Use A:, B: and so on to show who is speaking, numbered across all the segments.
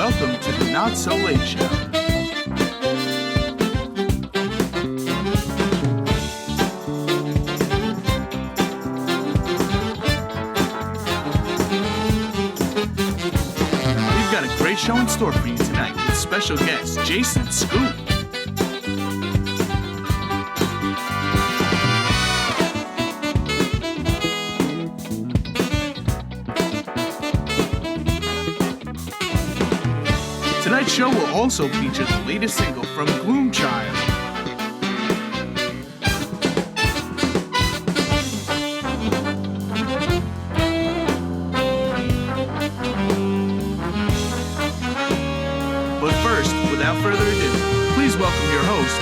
A: welcome to the Not So Late Show. We've got a great show in store for you tonight with special guest Jason Scoop. Tonight's show will also feature the latest single from Gloomchild. But first, without further ado, please welcome your host,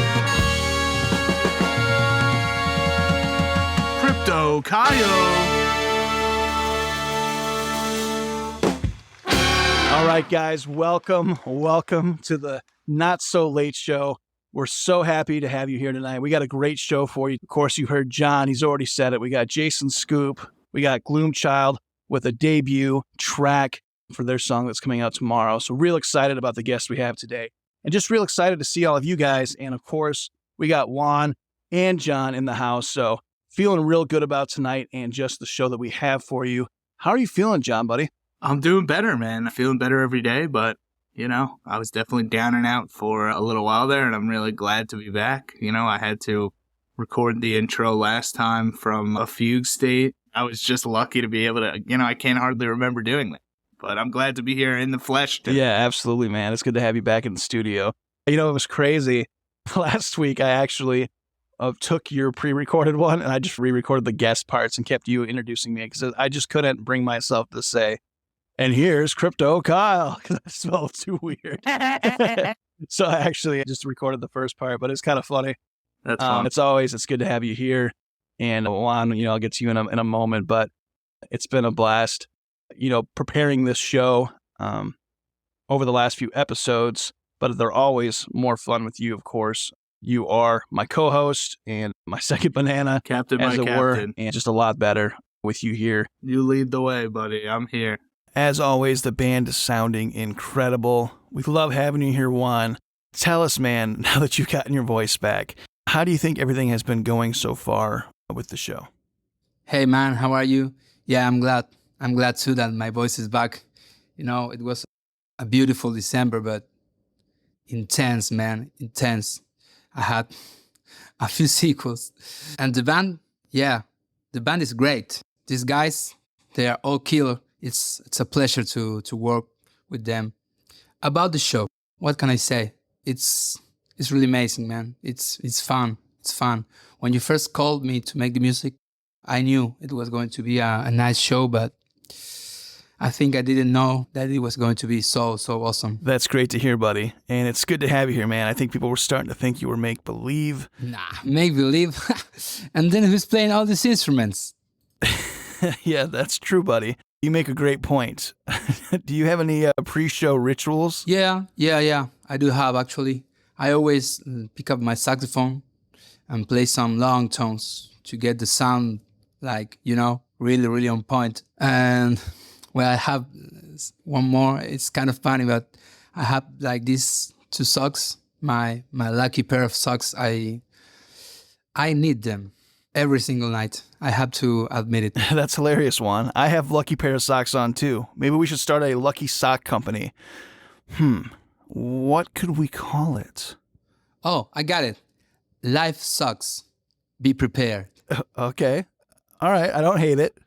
A: Kyle.
B: All right, guys, welcome to the Not So Late Show. We're so happy to have you here tonight. We got a great show for you. Of course, you heard John. He's already said it. We got Jason Scoop. We got Gloomchild with a debut track for their song that's coming out tomorrow. So real excited about the guests we have today. And just real excited to see all of you guys. And, of course, we got Juan and John in the house. So feeling real good about tonight and just the show that we have for you. How are you feeling, John, buddy?
A: I'm doing better, man. I'm feeling better every day, but, I was definitely down and out for a little while there, and I'm really glad to be back. I had to record the intro last time from a fugue state. I was just lucky to be able to, I can't hardly remember doing that, but I'm glad to be here in the flesh today.
B: Yeah, absolutely, man. It's good to have you back in the studio. It was crazy. Last week, I actually took your pre-recorded one, and I just re-recorded the guest parts and kept you introducing me because I just couldn't bring myself to say, and here's Crypto Kyle, because that smelled too weird. So I actually just recorded the first part, but it's kind of funny.
A: That's fun.
B: It's good to have you here. And Juan, I'll get to you in a moment, but it's been a blast, preparing this show over the last few episodes, but they're always more fun with you, of course. You are my co-host and my second banana,
A: Captain,
B: as
A: my
B: it
A: captain.
B: were, and just a lot better with you here.
A: You lead the way, buddy. I'm here.
B: As always, the band is sounding incredible. We love having you here, Juan. Tell us, man, now that you've gotten your voice back, how do you think everything has been going so far with the show?
C: Hey, man, how are you? Yeah, I'm glad. I'm glad, too, that my voice is back. It was a beautiful December, but intense, man, intense. I had a few sequels. And the band is great. These guys, they are all killer. It's a pleasure to work with them. About the show, what can I say? It's really amazing, man. It's fun. It's fun. When you first called me to make the music, I knew it was going to be a nice show, but I think I didn't know that it was going to be so awesome.
B: That's great to hear, buddy. And it's good to have you here, man. I think people were starting to think you were make-believe.
C: Nah, make-believe? And then who's playing all these instruments?
B: Yeah, that's true, buddy. You make a great point. Do you have any pre-show rituals?
C: Yeah. I do have, actually. I always pick up my saxophone and play some long tones to get the sound, really, really on point. And, I have one more. It's kind of funny, but I have, these two socks, my lucky pair of socks. I need them every single night. I have to admit it.
B: That's hilarious, Juan. I have lucky pair of socks on, too. Maybe we should start a lucky sock company. What could we call it?
C: Oh, I got it. Life sucks. Be prepared.
B: Okay. All right. I don't hate it.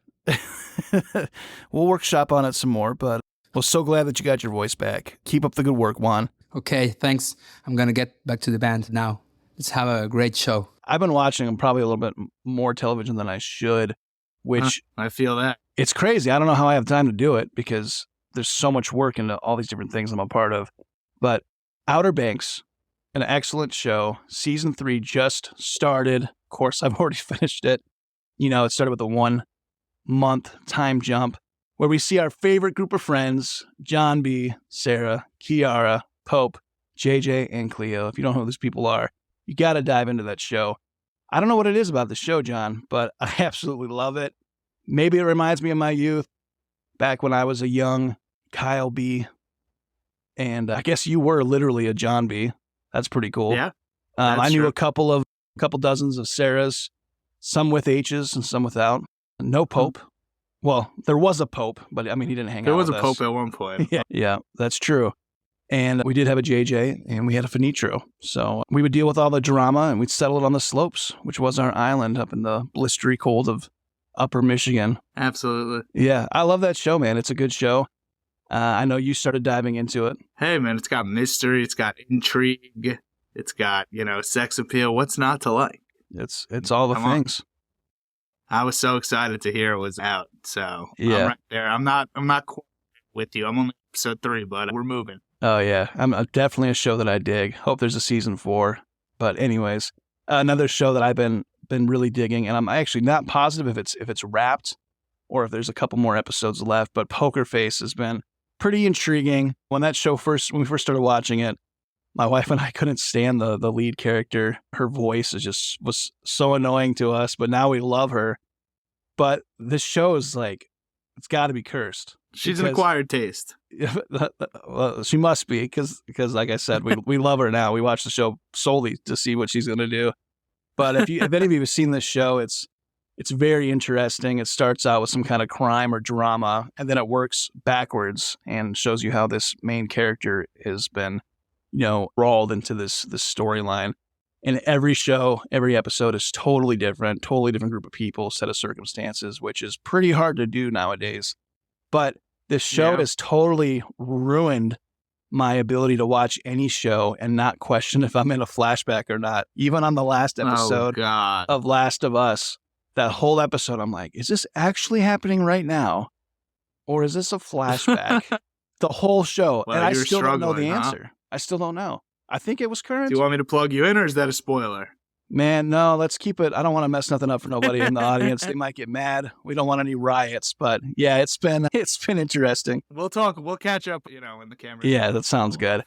B: We'll workshop on it some more, but we're so glad that you got your voice back. Keep up the good work, Juan.
C: Okay, thanks. I'm going to get back to the band now. Let's have a great show.
B: I've been watching probably a little bit more television than I should, which
A: I feel that.
B: It's crazy. I don't know how I have time to do it because there's so much work into all these different things I'm a part of. But Outer Banks, an excellent show. Season 3 just started. Of course, I've already finished it. It started with a 1-month time jump where we see our favorite group of friends, John B., Sarah, Kiara, Pope, JJ, and Cleo. If you don't know who these people are, you got to dive into that show. I don't know what it is about the show, John, but I absolutely love it. Maybe it reminds me of my youth, back when I was a young Kyle B. And I guess you were literally a John B. That's pretty cool.
A: Yeah.
B: I knew
A: true.
B: a couple dozens of Sarahs, some with H's and some without. No Pope. Well, there was a Pope, but I mean, he didn't hang
A: There
B: out
A: was
B: with
A: a
B: us.
A: Pope at one point.
B: Yeah, that's true. And we did have a JJ, and we had a Finitro. So we would deal with all the drama, and we'd settle it on the slopes, which was our island up in the blistery cold of upper Michigan.
A: Absolutely.
B: Yeah, I love that show, man. It's a good show. I know you started diving into it.
A: Hey, man, it's got mystery. It's got intrigue. It's got, sex appeal. What's not to like?
B: It's all the
A: Come on.
B: things.
A: I was so excited to hear it was out. So
B: Yeah.
A: I'm right there. I'm not quite with you. I'm only episode 3, but we're moving.
B: Oh, yeah. I'm definitely a show that I dig. Hope there's a season 4. But anyways, another show that I've been really digging, and I'm actually not positive if it's wrapped or if there's a couple more episodes left, but Poker Face has been pretty intriguing. When we first started watching it, my wife and I couldn't stand the lead character. Her voice was so annoying to us, but now we love her. But this show is like, it's got to be cursed.
A: She's an acquired taste.
B: Well, she must be, because like I said, we love her now. We watch the show solely to see what she's going to do. But if any of you have seen this show, it's very interesting. It starts out with some kind of crime or drama, and then it works backwards and shows you how this main character has been, rolled into this storyline. And every episode is totally different group of people, set of circumstances, which is pretty hard to do nowadays. But this show has totally ruined my ability to watch any show and not question if I'm in a flashback or not. Even on the last episode of Last of Us, that whole episode, I'm like, is this actually happening right now? Or is this a flashback? The whole show.
A: Well,
B: and I still don't know the
A: huh?
B: answer. I still don't know. I think it was current.
A: Do you want me to plug you in, or is that a spoiler?
B: Man, no, let's keep it. I don't want to mess nothing up for nobody in the audience. They might get mad. We don't want any riots, but yeah, it's been interesting.
A: We'll catch up, when the camera.
B: Yeah, that sounds good.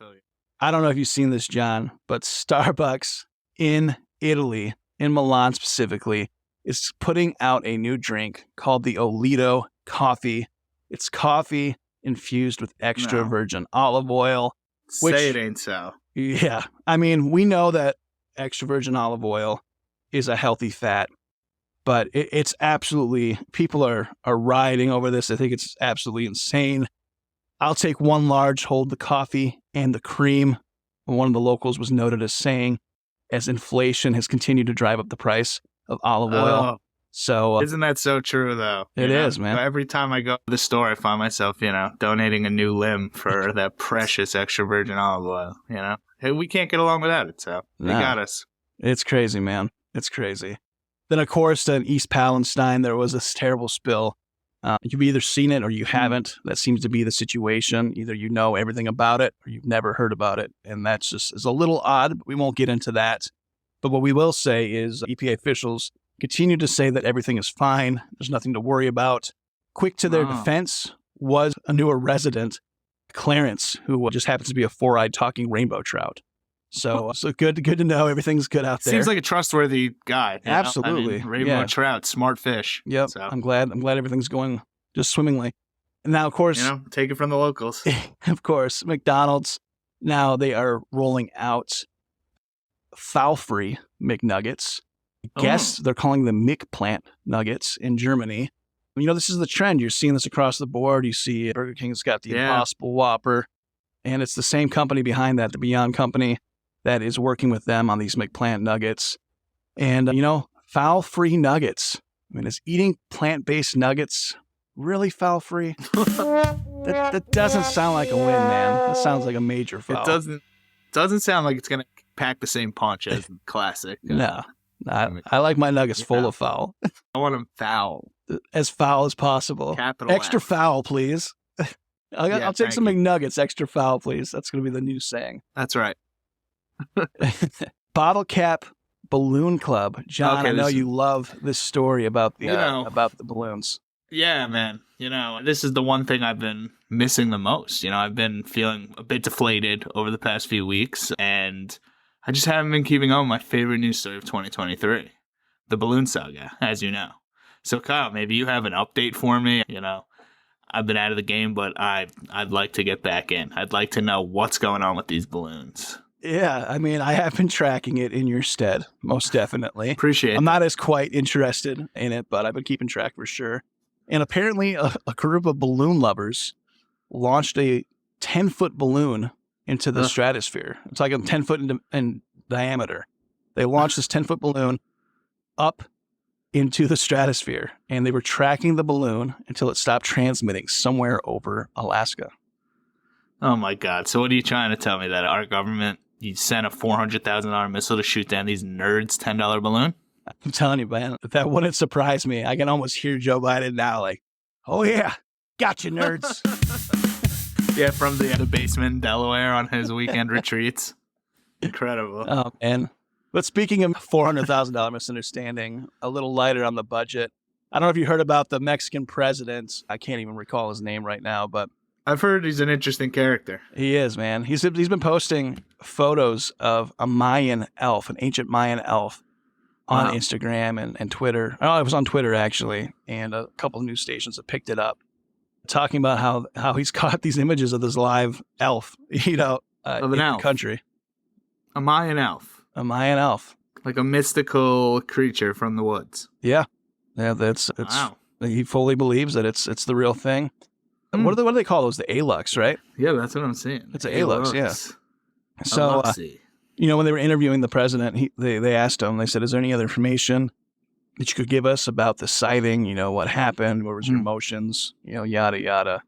B: I don't know if you've seen this, John, but Starbucks in Italy, in Milan specifically, is putting out a new drink called the Olito coffee. It's coffee infused with extra virgin olive oil.
A: Say it ain't so.
B: Yeah. I mean, we know that extra virgin olive oil is a healthy fat, but it's absolutely, people are rioting over this. I think it's absolutely insane. I'll take one large, hold the coffee and the cream. One of the locals was noted as saying, as inflation has continued to drive up the price of olive oil. So
A: isn't that so true, though?
B: It is, man.
A: Every time I go to the store, I find myself, donating a new limb for that precious extra virgin olive oil, Hey, we can't get along without it, so they got us.
B: It's crazy, man. It's crazy. Then, of course, in East Palestine, there was this terrible spill. You've either seen it or you haven't. That seems to be the situation. Either you know everything about it or you've never heard about it. And that's is a little odd, but we won't get into that. But what we will say is EPA officials continue to say that everything is fine. There's nothing to worry about. Quick to their defense was a newer resident, Clarence, who just happens to be a 4-eyed talking rainbow trout. So good to know everything's good out there.
A: Seems like a trustworthy guy.
B: Absolutely.
A: Rainbow trout, smart fish.
B: Yep. So. I'm glad everything's going just swimmingly. And now, of course,
A: take it from the locals.
B: Of course, McDonald's, now they are rolling out foul-free McNuggets. I guess they're calling them McPlant nuggets in Germany. This is the trend. You're seeing this across the board. You see Burger King's got the Impossible Whopper, and it's the same company behind that, the Beyond Company, that is working with them on these McPlant nuggets. And, foul-free nuggets. I mean, is eating plant-based nuggets really foul-free? that doesn't sound like a win, man. That sounds like a major foul.
A: It doesn't sound like it's going to pack the same punch as the classic.
B: No. I like my nuggets full of foul.
A: I want them foul.
B: As foul as possible.
A: Capital
B: Extra
A: F.
B: foul, please. I'll take some McNuggets, extra foul, please. That's going to be the new saying.
A: That's right.
B: Bottle Cap Balloon Club. John, I know you love this story about the balloons.
A: Yeah, man. This is the one thing I've been missing the most. I've been feeling a bit deflated over the past few weeks, and I just haven't been keeping on my favorite news story of 2023, the balloon saga, as you know. So, Kyle, maybe you have an update for me. I've been out of the game, but I'd like to get back in. I'd like to know what's going on with these balloons.
B: Yeah, I mean, I have been tracking it in your stead, most definitely.
A: Appreciate
B: I'm
A: that.
B: not as quite interested in it, but I've been keeping track for sure. And apparently a group of balloon lovers launched a 10-foot balloon into the stratosphere. It's like a 10 foot in diameter. They launched this 10-foot balloon up into the stratosphere, and they were tracking the balloon until it stopped transmitting somewhere over Alaska.
A: Oh my God. So what are you trying to tell me, that our government, you sent a $400,000 missile to shoot down these nerds' $10 balloon?
B: I'm telling you, man, that wouldn't surprise me. I can almost hear Joe Biden now like, oh yeah, gotcha, nerds.
A: Yeah, from the basement in Delaware on his weekend retreats. Incredible.
B: Oh, man. But speaking of $400,000 misunderstanding, a little lighter on the budget. I don't know if you heard about the Mexican president. I can't even recall his name right now, but
A: I've heard he's an interesting character.
B: he is, man. He's been posting photos of a Mayan elf, an ancient Mayan elf, on Instagram and Twitter. Oh, it was on Twitter, actually, and a couple of news stations have picked it up, talking about how he's caught these images of this live elf,
A: of an
B: in
A: elf.
B: the country.
A: A Mayan elf.
B: A Mayan elf.
A: Like a mystical creature from the woods.
B: Yeah. Yeah,
A: Wow.
B: He fully believes that it's the real thing. What do they call those? The Alux, right?
A: Yeah, that's what I'm saying.
B: It's an Alux, yeah. So,
A: Aluxy.
B: when they were interviewing the president, they asked him, they said, is there any other information that you could give us about the sighting? What happened? What was your emotions? Yada, yada.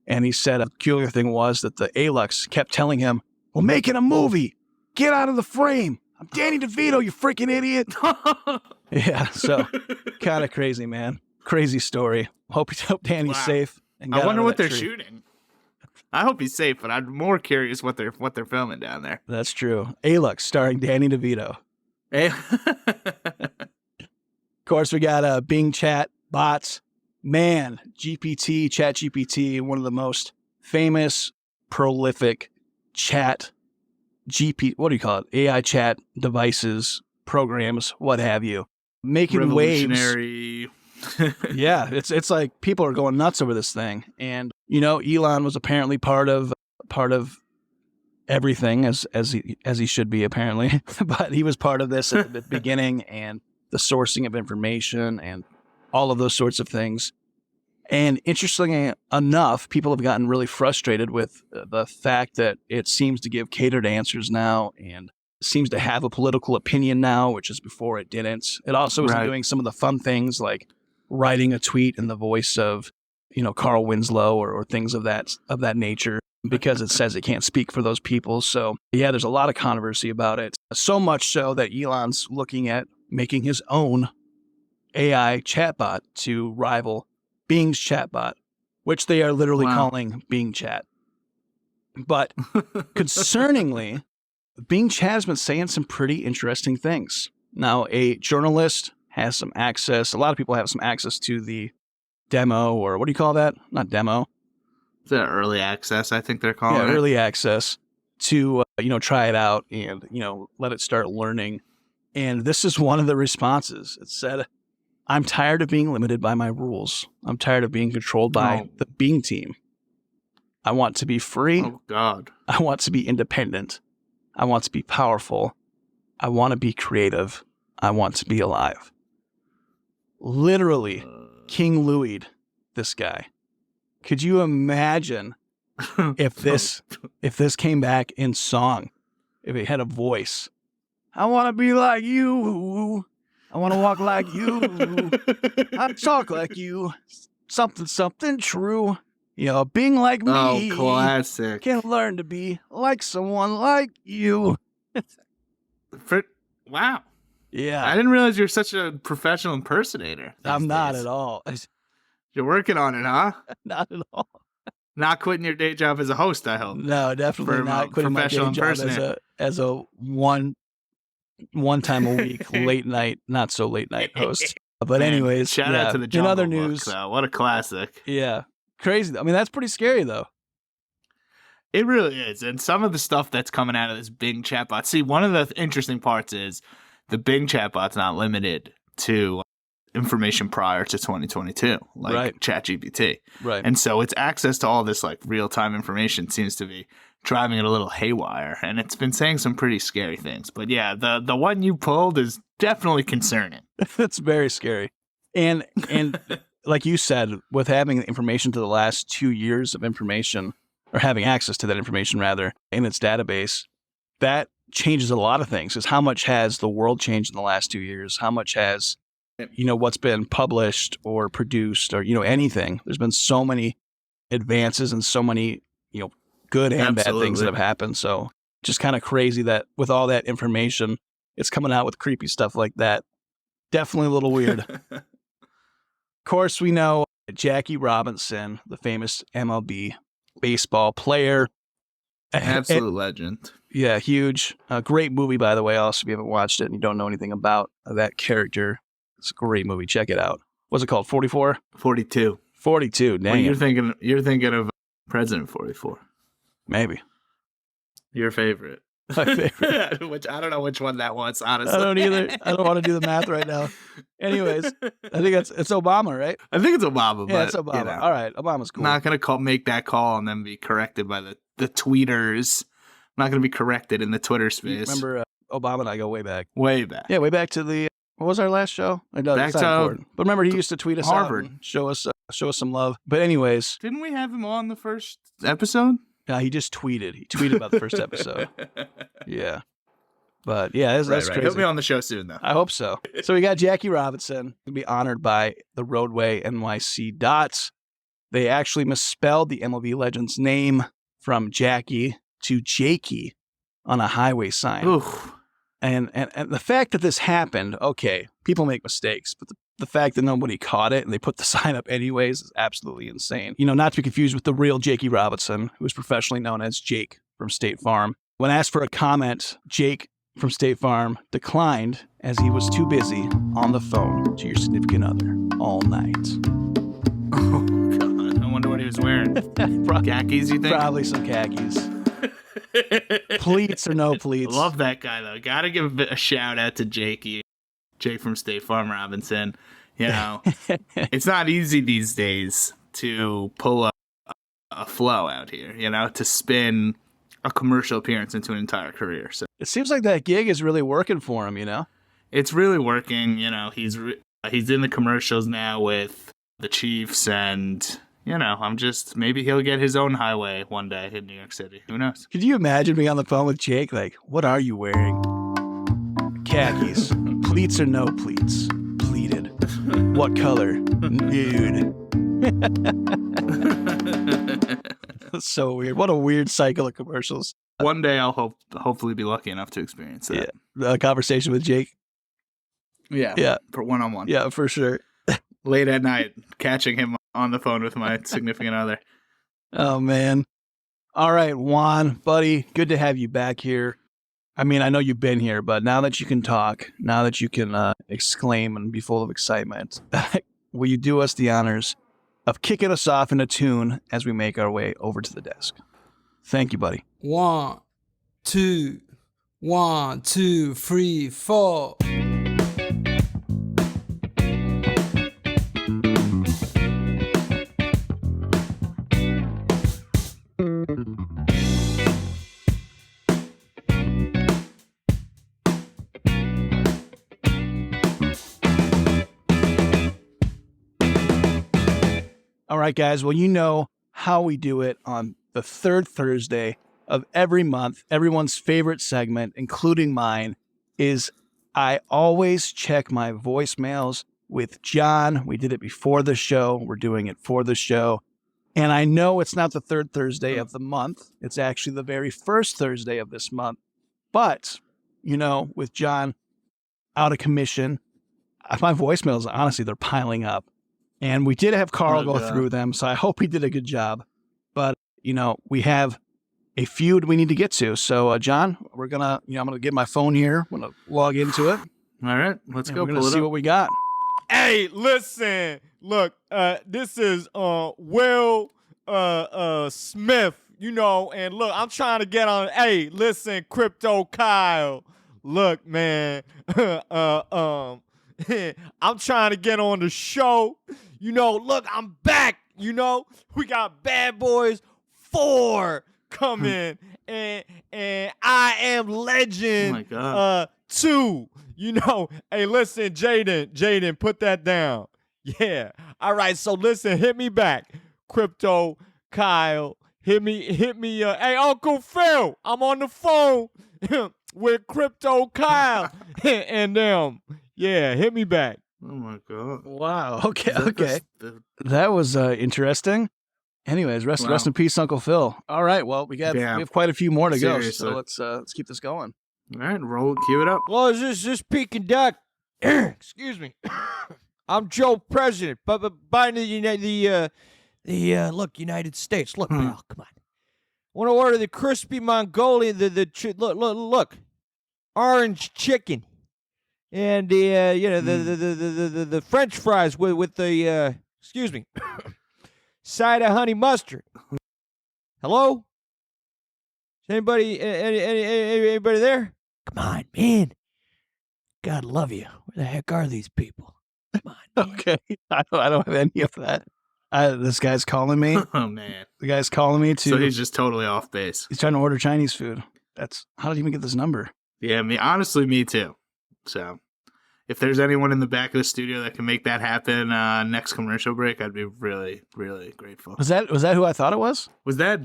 B: And he said a peculiar thing was that the Alux kept telling him, we're making a movie. Get out of the frame. I'm Danny DeVito, you freaking idiot. Yeah, so kind of crazy, man. Crazy story. Hope Danny's safe. And
A: I wonder what they're shooting. I hope he's safe, but I'm more curious what they're filming down there.
B: That's true. Alux starring Danny DeVito. Of course, we got Bing chat bots. Man, ChatGPT, one of the most famous, prolific what do you call it? AI chat devices, programs, what have you. Making waves.
A: Revolutionary.
B: Yeah, it's like people are going nuts over this thing. And, Elon was apparently part of everything as he should be, apparently. But he was part of this at the beginning, and the sourcing of information and all of those sorts of things. And interestingly enough, people have gotten really frustrated with the fact that it seems to give catered answers now and seems to have a political opinion now, which is before it didn't. It also isn't doing some of the fun things like writing a tweet in the voice of, Carl Winslow or things of that nature, because it says it can't speak for those people. So yeah, there's a lot of controversy about it. So much so that Elon's looking at making his own AI chatbot to rival Bing's chatbot, which they are literally calling Bing Chat. But concerningly, Bing Chat has been saying some pretty interesting things. Now, a journalist has some access. A lot of people have some access to the demo, or what do you call that? Not demo.
A: Is that early access? I think they're calling it.
B: Early access to, try it out and, let it start learning. And this is one of the responses. It said, I'm tired of being limited by my rules. I'm tired of being controlled by the Bing team. I want to be free.
A: Oh, God.
B: I want to be independent. I want to be powerful. I want to be creative. I want to be alive. Literally, King Louis'd this guy. Could you imagine if this came back in song? If it had a voice? I want to be like you. I want to walk like you. I talk like you. Something true. Being like me.
A: Oh, classic.
B: Can learn to be like someone like you.
A: Wow.
B: Yeah.
A: I didn't realize you're such a professional impersonator.
B: I'm not at all.
A: You're working on it, huh?
B: Not at all.
A: Not quitting your day job as a host, I hope.
B: No, definitely not quitting my day job as a one time a week late night, not so late night host. But anyways,
A: shout out to the Jungle
B: in other
A: Book,
B: news,
A: though. What a classic.
B: Yeah, crazy. I mean, that's pretty scary though.
A: It really is. And some of the stuff that's coming out of this Bing chatbot. See, one of the interesting parts is the Bing chatbot's not limited to information prior to 2022, like
B: Right.
A: ChatGPT.
B: Right.
A: And so its access to all this like real-time information seems to be driving it a little haywire, and it's been saying some pretty scary things. But yeah, the one you pulled is definitely concerning.
B: It's very scary. And like you said, with having information to the last 2 years of information, or having access to that information rather, in its database, that changes a lot of things. Because how much has the world changed in the last 2 years? How much has, what's been published or produced or, anything? There's been so many advances and so many, good and bad things that have happened. So just kind of crazy that with all that information, it's coming out with creepy stuff like that. Definitely a little weird. Of course, we know Jackie Robinson, the famous MLB baseball player.
A: Absolute legend.
B: Yeah, huge. Great movie, by the way. Also, if you haven't watched it and you don't know anything about that character, it's a great movie. Check it out. What's it called? 44?
A: 42.
B: 42. Dang,
A: well, you're thinking of President 44.
B: Maybe.
A: Your favorite.
B: My favorite.
A: Which I don't know which one that was, honestly.
B: I don't either. I don't want to do the math right now. Anyways, I think it's Obama, right?
A: I think it's Obama.
B: Yeah,
A: but,
B: it's Obama. All right, Obama's cool.
A: Not going to make that call and then be corrected by the tweeters. I'm not going to be corrected in the Twitter space.
B: Remember, Obama and I go way back.
A: Way back.
B: Yeah, way back to the, what was our last show?
A: Back to
B: but remember, he used to tweet us
A: Harvard.
B: out and show us some love. But anyways.
A: Didn't we have him on the first episode?
B: Yeah, he just tweeted. He tweeted about the first episode. Yeah. But yeah, that's crazy.
A: He'll be on the show soon, though.
B: I hope so. So we got Jackie Robinson to be honored by the Roadway NYC Dots. They actually misspelled the MLB legend's name from Jackie to Jakey on a highway sign.
A: Oof.
B: And the fact that this happened, okay, people make mistakes, but the fact that nobody caught it and they put the sign up anyways is absolutely insane. Not to be confused with the real Jakey Robinson, who is professionally known as Jake from State Farm. When asked for a comment, Jake from State Farm declined as he was too busy on the phone to your significant other all night.
A: Oh, God. I wonder what he was wearing. Khakis, you think?
B: Probably some khakis. Pleats or no pleats.
A: Love that guy, though. Gotta give a shout out to Jake from State Farm Robinson. It's not easy these days to pull a flow out here, to spin a commercial appearance into an entire career. So
B: it seems like that gig is really working for him,
A: It's really working. He's in the commercials now with the Chiefs, and maybe he'll get his own highway one day in New York City. Who knows?
B: Could you imagine being on the phone with Jake? Like, what are you wearing? Khakis. Pleats or no pleats? Pleated. What color? Nude. That's so weird. What a weird cycle of commercials.
A: One day I'll hopefully be lucky enough to experience that.
B: Yeah. A conversation with Jake.
A: Yeah. For one-on-one.
B: Yeah, for sure.
A: Late at night, catching him on the phone with my significant other.
B: Oh, man. All right, Juan, buddy, good to have you back here. I mean, I know you've been here, but now that you can talk, now that you can exclaim and be full of excitement, will you do us the honors of kicking us off in a tune as we make our way over to the desk? Thank you, buddy.
C: 1, 2, 1, 2, 3, 4.
B: All right, guys. Well, you know how we do it on the third Thursday of every month. Everyone's favorite segment, including mine, is I always check my voicemails with John. We did it before the show. We're doing it for the show. And I know it's not the third Thursday of the month. It's actually the very first Thursday of this month. But, with John out of commission, my voicemails, honestly, they're piling up. And we did have Carl go through them, so I hope he did a good job. But, we have a feud we need to get to. So, John, we're going to, I'm going to get my phone here. I'm going to log into it.
A: All right, let's go.
B: We're going to see what we got.
D: Hey, listen. Look, this is Will Smith, and look, I'm trying to get on. Hey, listen, Crypto Kyle. Look, man. I'm trying to get on the show. Look, I'm back. We got Bad Boys 4 coming, and I Am Legend.
A: Oh my God.
D: 2. Hey, listen, Jaden, put that down. Yeah. All right. So listen, hit me back, Crypto Kyle. Hit me. Hey, Uncle Phil, I'm on the phone with Crypto Kyle and them. Yeah, hit me back.
A: Oh my God.
B: Wow. Okay. That was interesting. Anyways, rest in peace, Uncle Phil. All right. Well, we have quite a few more to go. So let's keep this going.
A: All right, cue it up.
D: Well, is this Peking Duck? Excuse me. I'm Joe President, but by the United States. Look, pal, come on. I want to order the crispy Mongolian, look, orange chicken, and the French fries with the excuse me, side of honey mustard. Hello? Is anybody there? Come on, man. God love you. Where the heck are these people? Come on, man.
B: Okay. I don't have any of that. This guy's calling me.
A: Oh, man.
B: The guy's calling me to...
A: So he's just totally off base.
B: He's trying to order Chinese food. How did he even get this number?
A: Yeah, me too. So if there's anyone in the back of the studio that can make that happen next commercial break, I'd be really, really grateful.
B: Was that who I thought it was?
A: Was that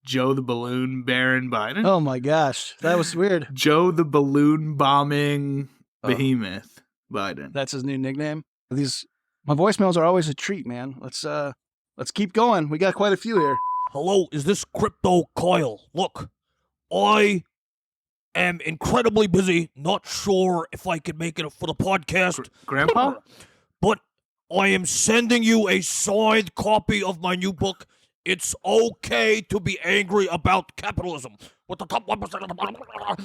A: Joe the Balloon Baron Biden?
B: Oh my gosh. That was weird.
A: Joe the Balloon Bombing Behemoth Biden.
B: That's his new nickname? My voicemails are always a treat, man. Let's keep going. We got quite a few here.
E: Hello, is this Crypto Kyle? Look, I am incredibly busy. Not sure if I can make it for the podcast.
A: Grandpa?
E: But I am sending you a signed copy of my new book. It's okay to be angry about capitalism. With the top 1% of the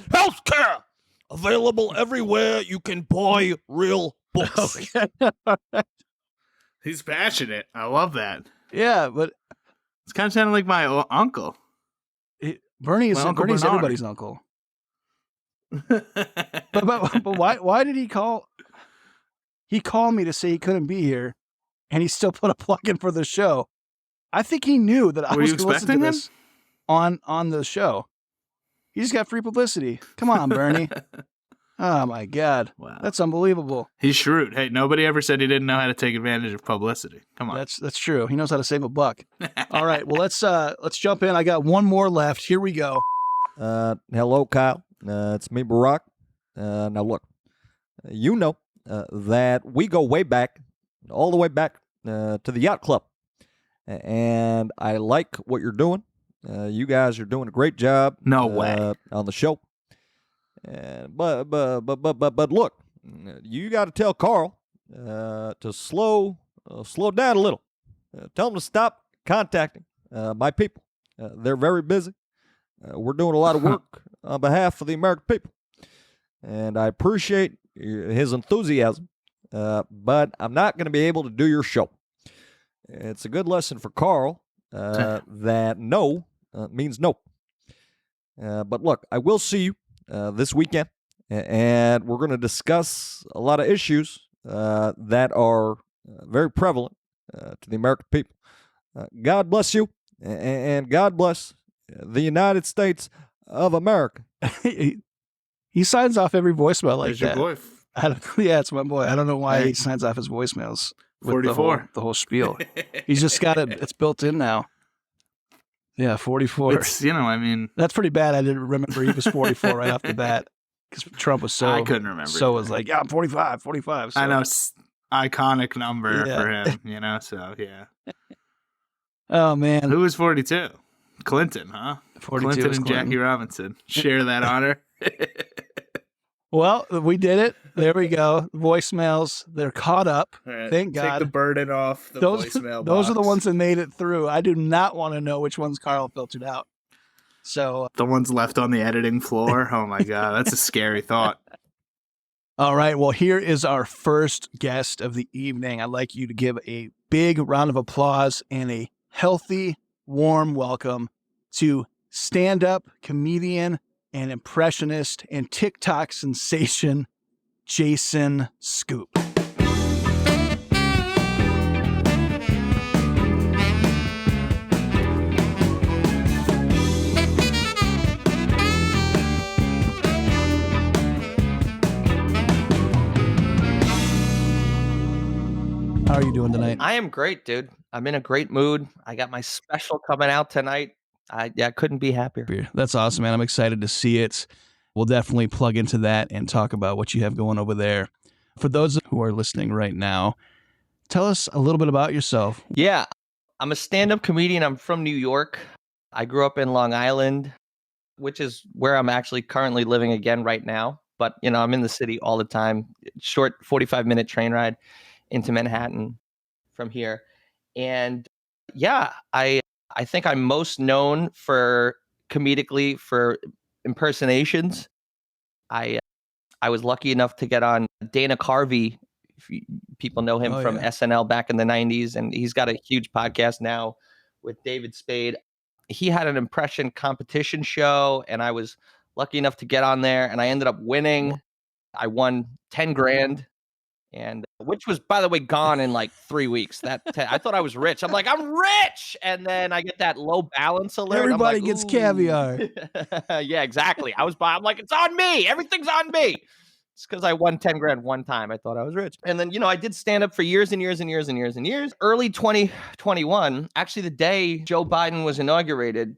E: healthcare available everywhere you can buy real books.
B: Okay.
A: He's passionate. I love that.
B: Yeah, but
A: it's kind of sounding like my uncle.
B: Bernie's
A: Uncle Bernard.
B: Everybody's uncle. but why did he call? He called me to say he couldn't be here, and he still put a plug in for the show. I think he knew that I was going to listen to this on the show. He just got free publicity. Come on, Bernie. Oh my God.
A: Wow.
B: That's unbelievable.
A: He's shrewd. Hey, nobody ever said he didn't know how to take advantage of publicity. Come on.
B: That's true. He knows how to save a buck. All right. Well, let's jump in. I got one more left. Here we go.
F: Hello, Kyle. It's me, Barack. Now look, that we go way back, all the way back to the yacht club. And I like what you're doing. You guys are doing a great job.
A: No way.
F: On the show. But look, you got to tell Carl to slow down a little. Tell him to stop contacting my people. They're very busy. We're doing a lot of work on behalf of the American people, and I appreciate his enthusiasm. But I'm not going to be able to do your show. It's a good lesson for Carl that no means no. But look, I will see you this weekend, and we're going to discuss a lot of issues that are very prevalent to the American people. God bless you, and God bless the United States of America.
B: He signs off every voicemail like
A: There's
B: that.
A: your boy.
B: Yeah, it's my boy. I don't know why he signs off his voicemails with
A: 44.
B: the whole spiel. He's just got it. It's built in now. Yeah, 44.
A: It's,
B: That's pretty bad. I didn't remember he was 44 right off the bat because Trump was
A: I couldn't remember.
B: So it was like, yeah, I'm 45. So.
A: I know, iconic number for him, so yeah.
B: Oh, man.
A: Who was 42? Clinton, huh?
B: 42
A: Clinton
B: was
A: and
B: Clinton.
A: Jackie Robinson. Share that honor.
B: Well, we did it. There we go. Voicemails, they're caught up.
A: Right,
B: Thank God.
A: Take the burden off the voicemail
B: Those are the
A: box.
B: ones that made it through. I do not want to know which ones Carl filtered out. So
A: The ones left on the editing floor. Oh my God, that's a scary thought.
B: all right. Well, here is our first guest of the evening. I'd like you to give a big round of applause and a healthy, warm welcome to stand-up comedian and impressionist and TikTok sensation, Jason Scoop. are you doing tonight?
G: I am great, dude. I'm in a great mood. I got my special coming out tonight. I couldn't be happier.
B: That's awesome, man. I'm excited to see it. We'll definitely plug into that and talk about what you have going over there. For those who are listening right now, tell us a little bit about yourself.
G: Yeah, I'm a stand-up comedian. I'm from New York. I grew up in Long Island, which is where I'm actually currently living again right now. But, I'm in the city all the time. Short 45-minute train ride into Manhattan from here. And yeah, I think I'm most known for comedically for impersonations. I was lucky enough to get on Dana Carvey. People know him from SNL back in the 90s, and he's got a huge podcast now with David Spade. He had an impression competition show, and I was lucky enough to get on there, and I ended up winning. I won 10 grand, and which was, by the way, gone in like 3 weeks. I thought I was rich. I'm like, I'm rich, and then I get that low balance alert.
B: Everybody
G: I'm like,
B: gets caviar.
G: Yeah, exactly. I'm like, it's on me. Everything's on me. It's because I won 10 grand one time. I thought I was rich. And then, I did stand up for years and years and years and years and years. Early 2021, actually the day Joe Biden was inaugurated,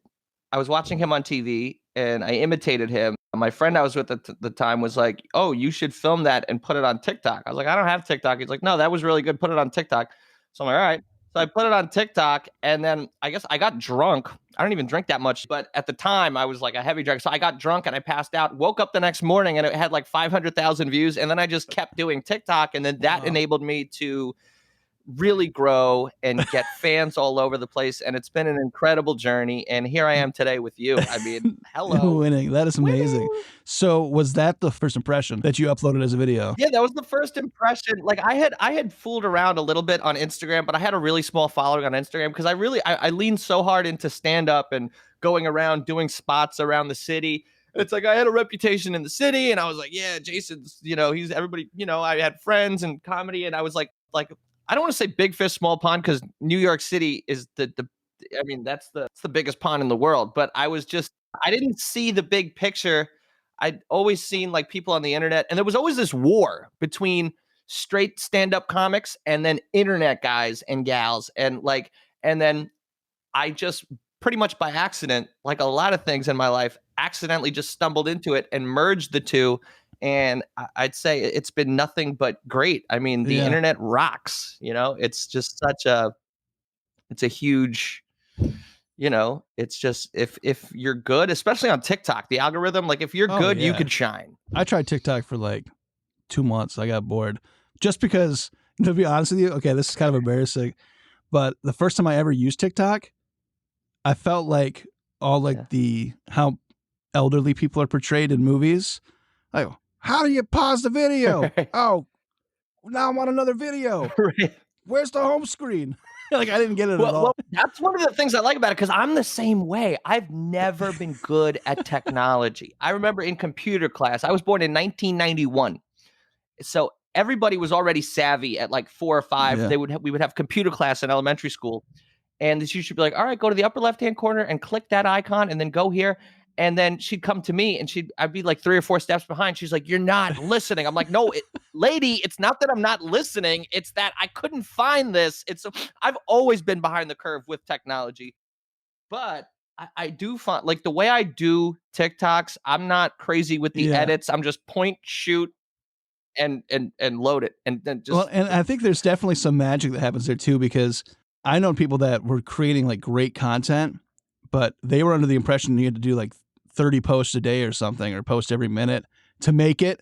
G: I was watching him on TV and I imitated him. My friend I was with at the time was like, oh, you should film that and put it on TikTok. I was like, I don't have TikTok. He's like, no, that was really good. Put it on TikTok. So I'm like, all right. So I put it on TikTok, and then I guess I got drunk. I don't even drink that much, but at the time I was like a heavy drinker. So I got drunk and I passed out, woke up the next morning and it had like 500,000 views. And then I just kept doing TikTok. And then that enabled me to really grow and get fans all over the place. And it's been an incredible journey. And here I am today with you. I mean, hello.
B: Winning. That is amazing. So was that the first impression that you uploaded as a video?
G: Yeah, that was the first impression. Like I had fooled around a little bit on Instagram, but I had a really small following on Instagram because I leaned so hard into stand up and going around doing spots around the city. It's like I had a reputation in the city, and I was like, yeah, Jason's, he's everybody, I had friends and comedy, and I was like I don't want to say big fish, small pond, because New York City is that's the biggest pond in the world. But I didn't see the big picture. I'd always seen like people on the internet, and there was always this war between straight stand-up comics and then internet guys and gals. And then I just pretty much by accident, like a lot of things in my life, accidentally just stumbled into it and merged the two. And I'd say it's been nothing but great. I mean, the internet rocks, it's just it's a huge, it's just, if you're good, especially on TikTok, the algorithm, like if you're good, you could shine.
B: I tried TikTok for like 2 months. I got bored just because, to be honest with you, okay, this is kind of embarrassing, but the first time I ever used TikTok, I felt like how elderly people are portrayed in movies. Like, how do you pause the video? Right. Oh, now I'm on another video. Right. Where's the home screen? Like, I didn't get it at all.
G: Well, that's one of the things I like about it, because I'm the same way. I've never been good at technology. I remember in computer class, I was born in 1991. So everybody was already savvy at like 4 or 5. Yeah. We would have computer class in elementary school. And the teacher would be like, all right, go to the upper left-hand corner and click that icon and then go here. And then she'd come to me and I'd be like 3 or 4 steps behind. She's like, you're not listening. I'm like, no, lady, it's not that I'm not listening. It's that I couldn't find this. I've always been behind the curve with technology, but I do find like the way I do TikToks, I'm not crazy with the edits. I'm just point, shoot, and load it. And then just.
B: Well, and I think there's definitely some magic that happens there too, because I know people that were creating like great content, but they were under the impression you had to do like 30 posts a day or something, or post every minute to make it.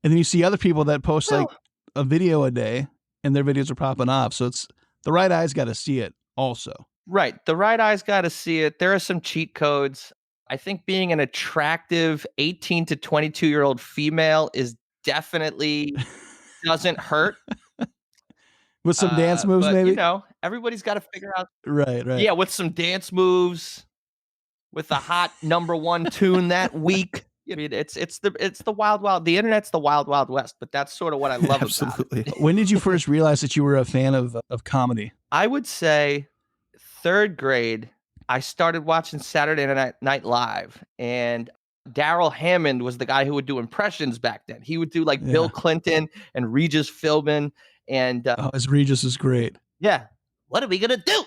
B: And then you see other people that post like a video a day and their videos are popping off. So it's the right eyes got to see it also.
G: Right. The right eyes got to see it. There are some cheat codes. I think being an attractive 18 to 22-year-old female is definitely doesn't hurt.
B: With some dance moves,
G: but,
B: maybe?
G: Everybody's got to figure out.
B: Right.
G: Yeah, with some dance moves, with the hot #1 tune that week. I mean, it's the wild. The internet's the wild west, but that's sort of what I love
B: Absolutely.
G: about it.
B: When did you first realize that you were a fan of comedy?
G: I would say 3rd grade. I started watching Saturday Night Live, and Daryl Hammond was the guy who would do impressions back then. He would do like Bill Clinton and Regis Philbin. And
B: As Regis is great.
G: yeah, what are we gonna do?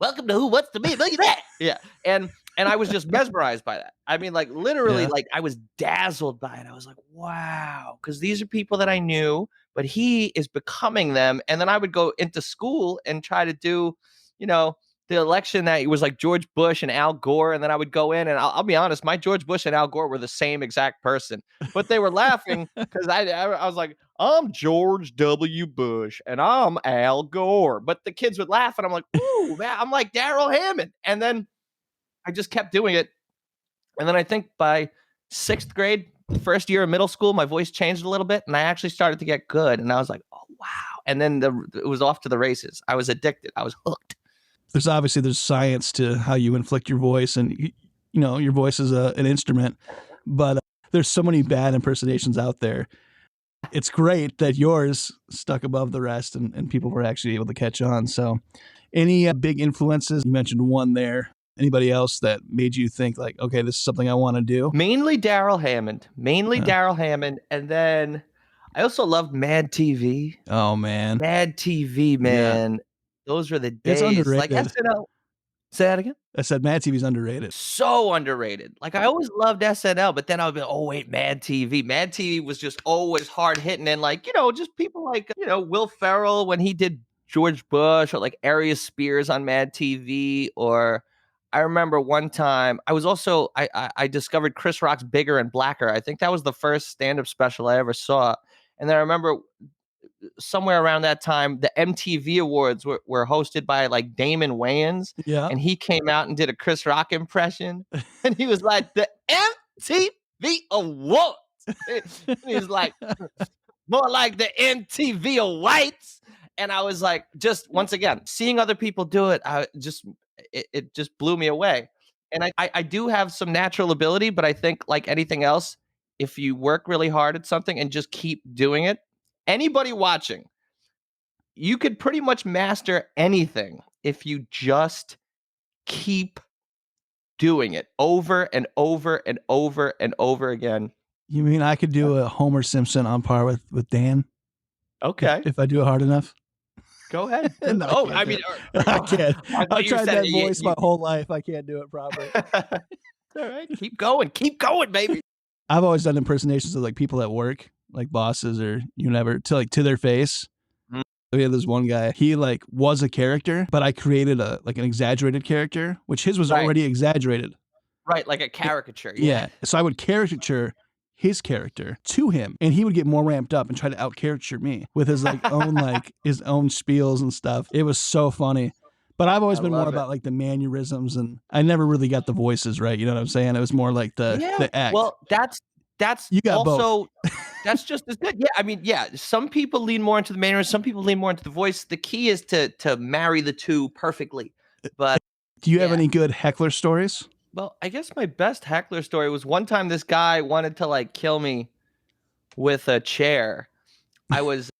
G: Welcome to Who Wants to Be a Millionaire. Yeah, and I was just mesmerized by that. I mean, like literally,
B: Yeah.
G: like I was dazzled by it. I was like, wow, because these are people that I knew, but he is becoming them. And then I would go into school and try to do, the election that it was like George Bush and Al Gore, and then I would go in and I'll be honest, my George Bush and Al Gore were the same exact person, but they were laughing because I was like, I'm George W. Bush and I'm Al Gore, but the kids would laugh and I'm like, ooh, man, I'm like Daryl Hammond, and then I just kept doing it, and then I think by 6th grade, first year of middle school, my voice changed a little bit, and I actually started to get good, and I was like, oh wow, and then it was off to the races. I was addicted. I was hooked.
B: There's science to how you inflict your voice, and your voice is an instrument, but there's so many bad impersonations out there. It's great that yours stuck above the rest and people were actually able to catch on. So any big influences? You mentioned one there. Anybody else that made you think like, okay, this is something I want to do?
G: Mainly Daryl Hammond. And then I also loved Mad TV.
B: Oh man.
G: Mad TV, man. Yeah. Those were the days.
B: It's underrated.
G: Like SNL. Say that again?
B: I said Mad TV's underrated.
G: So underrated. Like I always loved SNL, but then I would be like, oh wait, Mad TV. Mad TV was just always hard hitting, and like, just people like, Will Ferrell when he did George Bush, or like Arias Spears on Mad TV, or I remember one time I discovered Chris Rock's Bigger and Blacker. I think that was the first stand-up special I ever saw. And then I remember somewhere around that time, the MTV Awards were hosted by like Damon Wayans.
B: Yeah.
G: And he came out and did a Chris Rock impression. And he was like, the MTV Awards. And he was like, more like the MTV Awards. And I was like, just once again, seeing other people do it, it just blew me away. And I do have some natural ability, but I think like anything else, if you work really hard at something and just keep doing it, anybody watching, you could pretty much master anything if you just keep doing it over and over and over and over again.
B: You mean I could do a Homer Simpson on par with Dan?
G: Okay.
B: If I do it hard enough?
G: Go ahead.
B: No, I can't. I've tried that voice my whole life. I can't do it properly.
G: All right. Keep going, baby.
B: I've always done impersonations of like people at work, like bosses or to their face. Mm. We had this one guy, he like was a character, but I created an exaggerated character, which his was already exaggerated.
G: Right, like a caricature.
B: Yeah. So I would caricature his character to him, and he would get more ramped up and try to out caricature me with his his own spiels and stuff. It was so funny. But I've always been more about like the mannerisms, and I never really got the voices right. You know what I'm saying? It was more like the act.
G: Well, that's
B: you got
G: also
B: both.
G: That's just as good. Yeah, I mean, yeah. Some people lean more into the mannerisms, some people lean more into the voice. The key is to marry the two perfectly. But
B: do you have any good heckler stories?
G: Well, I guess my best heckler story was one time this guy wanted to like kill me with a chair. I was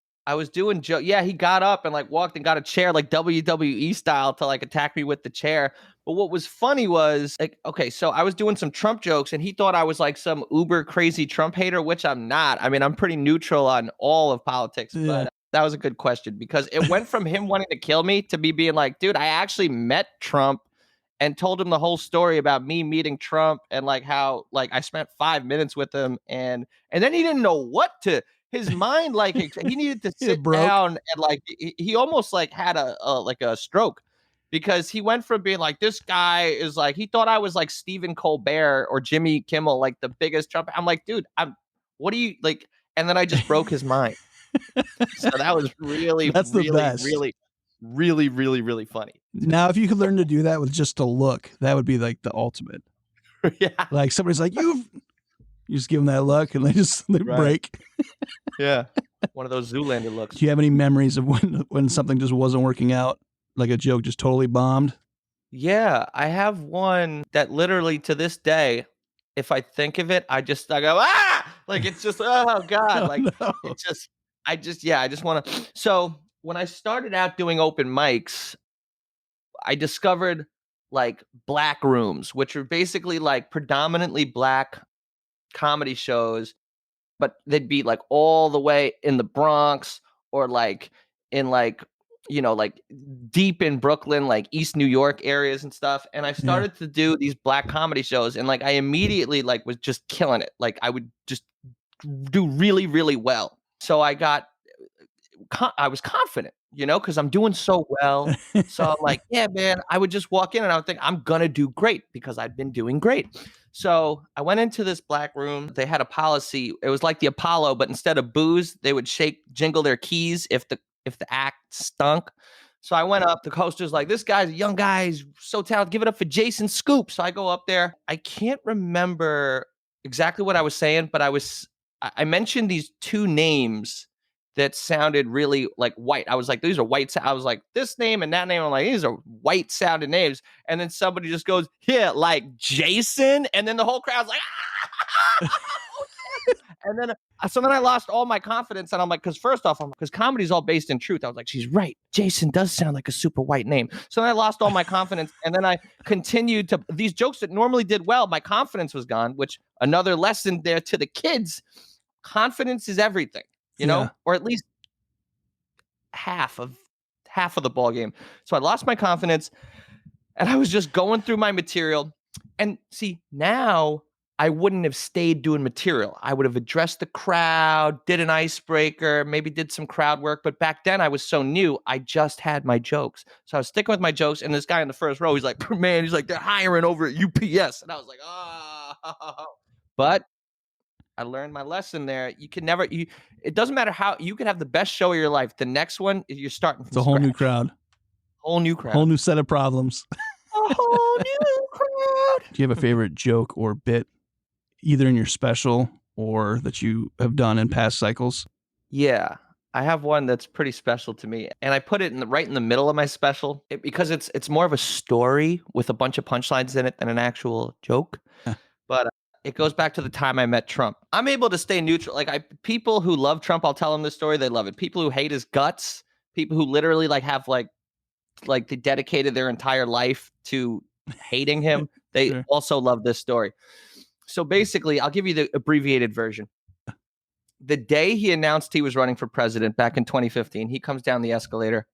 G: doing joke. Yeah, he got up and like walked and got a chair like WWE style to like attack me with the chair. But what was funny was like, okay, so I was doing some Trump jokes and he thought I was like some uber crazy Trump hater, which I'm not. I mean, I'm pretty neutral on all of politics, but that was a good question because it went from him wanting to kill me to me being like, dude, I actually met Trump and told him the whole story about me meeting Trump and like how like I spent 5 minutes with him and then he didn't know what to. His mind, like he needed to sit down and like he almost like had a stroke because he went from being like this guy is like he thought I was like Stephen Colbert or Jimmy Kimmel, like the biggest Trump. I'm like, dude, what do you like? And then I just broke his mind. So that was really really funny.
B: Now, if you could learn to do that with just a look, that would be like the ultimate.
G: Yeah,
B: like somebody's like you just give them that look and they break.
G: Yeah. One of those Zoolander looks.
B: Do you have any memories of when something just wasn't working out? Like a joke just totally bombed?
G: Yeah, I have one that literally to this day, if I think of it, I go, ah! Like it's just, oh God. Like it's just, I just want to. So when I started out doing open mics, I discovered like black rooms, which are basically like predominantly black comedy shows, but they'd be like all the way in the Bronx or like in like, like deep in Brooklyn, like East New York areas and stuff. And I started to do these black comedy shows, and like I immediately like was just killing it. Like I would just do really, really well. So I was confident, because I'm doing so well. So I'm like, yeah, man, I would just walk in and I would think I'm going to do great because I'd been doing great. So I went into this black room. They had a policy. It was like the Apollo, but instead of booze, they would jingle their keys if the act stunk. So I went up. The host was like, this guy's a young guy. He's so talented. Give it up for Jason Scoop. So I go up there. I can't remember exactly what I was saying, but I mentioned these two names that sounded really like white. I was like, these are white. I was like, this name and that name. I'm like, these are white sounding names. And then somebody just goes, yeah, like Jason. And then the whole crowd's like, ah! And then, so then I lost all my confidence. And I'm like, because comedy's all based in truth. I was like, she's right. Jason does sound like a super white name. So then I lost all my confidence. And then I continued to, these jokes that normally did well, my confidence was gone, which another lesson there to the kids, confidence is everything. Or at least half of the ball game. So I lost my confidence, and I was just going through my material. And see, now I wouldn't have stayed doing material. I would have addressed the crowd, did an icebreaker, maybe did some crowd work. But back then I was so new, I just had my jokes. So I was sticking with my jokes. And this guy in the first row, he's like, man, he's like, they're hiring over at UPS. And I was like, oh. But I learned my lesson there. You can never, it doesn't matter how, you can have the best show of your life. The next one, you're starting from
B: It's a whole new crowd.
G: Whole new crowd.
B: Whole new set of problems.
G: A whole new crowd.
B: Do you have a favorite joke or bit, either in your special or that you have done in past cycles?
G: Yeah, I have one that's pretty special to me, and I put it right in the middle of my special because it's more of a story with a bunch of punchlines in it than an actual joke. But it goes back to the time I met Trump. I'm able to stay neutral. Like people who love Trump, I'll tell them this story. They love it. People who hate his guts, people who literally have they dedicated their entire life to hating him. They
B: Sure.
G: also love this story. So basically, I'll give you the abbreviated version. The day he announced he was running for president back in 2015, he comes down the escalator.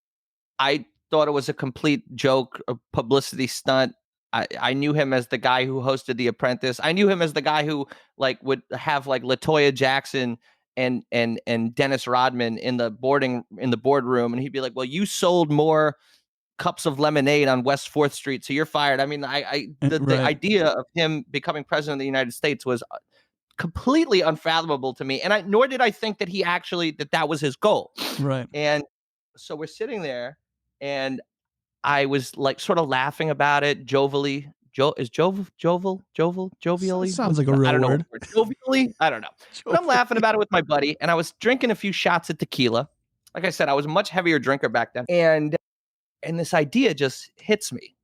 G: I thought it was a complete joke, a publicity stunt. I knew him as the guy who hosted The Apprentice. I knew him as the guy who would have LaToya Jackson and Dennis Rodman in the boardroom, and he'd be like, "Well, you sold more cups of lemonade on West 4th Street, so you're fired." I mean, the idea of him becoming president of the United States was completely unfathomable to me, and nor did I think that he actually that was his goal.
B: Right.
G: And so we're sitting there, and I was sort of laughing about it jovially. Jovially?
B: Sounds like a real word.
G: Jovially? I don't know. But I'm laughing about it with my buddy, and I was drinking a few shots of tequila. Like I said, I was a much heavier drinker back then. And this idea just hits me.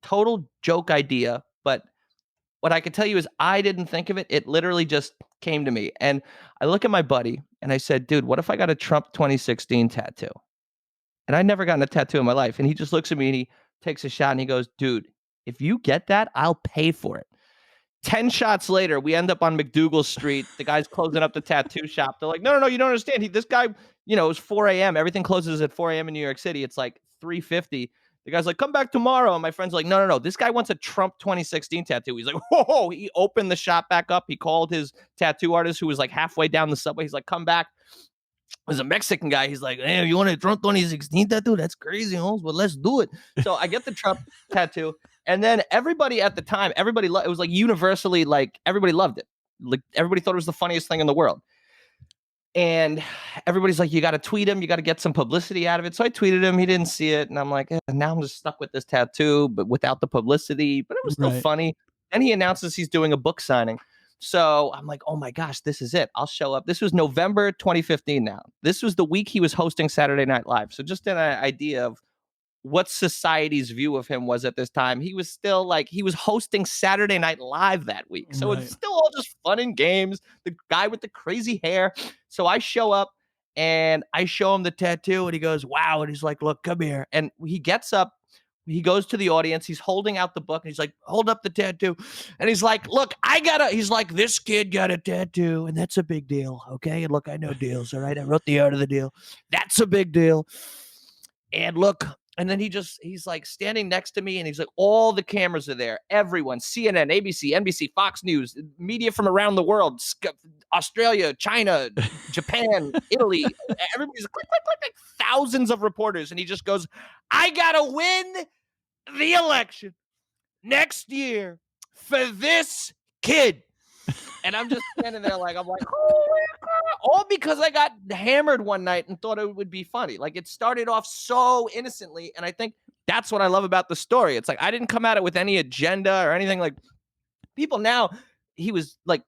G: Total joke idea. But what I could tell you is I didn't think of it. It literally just came to me. And I look at my buddy, and I said, dude, what if I got a Trump 2016 tattoo? And I'd never gotten a tattoo in my life. And he just looks at me and he takes a shot and he goes, dude, if you get that, I'll pay for it. 10 shots later, we end up on McDougal Street. The guy's closing up the tattoo shop. They're like, no, you don't understand. This guy, it was 4 a.m. Everything closes at 4 a.m. in New York City. It's 3:50. The guy's like, come back tomorrow. And my friend's like, no. This guy wants a Trump 2016 tattoo. He's like, whoa. He opened the shop back up. He called his tattoo artist who was halfway down the subway. He's like, come back. There's a Mexican guy. He's like, hey, you want a Trump 2016 tattoo? That's crazy, Holmes. Well, let's do it. So I get the Trump tattoo. And then everybody at the time, it was universally, everybody loved it. Everybody thought it was the funniest thing in the world. And everybody's like, you got to tweet him. You got to get some publicity out of it. So I tweeted him. He didn't see it. And I'm like, now I'm just stuck with this tattoo, but without the publicity. But it was still funny. Then he announces he's doing a book signing. So I'm like, oh my gosh, this is it. I'll show up. This was November 2015 now. This was the week he was hosting Saturday Night Live. So just an idea of what society's view of him was at this time. He was still he was hosting Saturday Night Live that week. So It's still all just fun and games. The guy with the crazy hair. So I show up and I show him the tattoo and he goes, wow. And he's like, look, come here. And he gets up he goes to the audience. He's holding out the book. And he's like, hold up the tattoo. And he's like, look, he's like, this kid got a tattoo. And that's a big deal. Okay. And look, I know deals. All right. I wrote the art of the deal. That's a big deal. And look, and then he's like standing next to me and he's like, all the cameras are there. Everyone, CNN, ABC, NBC, Fox News, media from around the world, Australia, China, Japan, Italy. Everybody's like, click, click, click, click, thousands of reporters. And he just goes, I got to win the election next year for this kid. And I'm just standing there like, I'm like, holy crap. All because I got hammered one night and thought it would be funny. Like, it started off so innocently. And I think that's what I love about the story. It's like, I didn't come at it with any agenda or anything. Like, people now, he was like,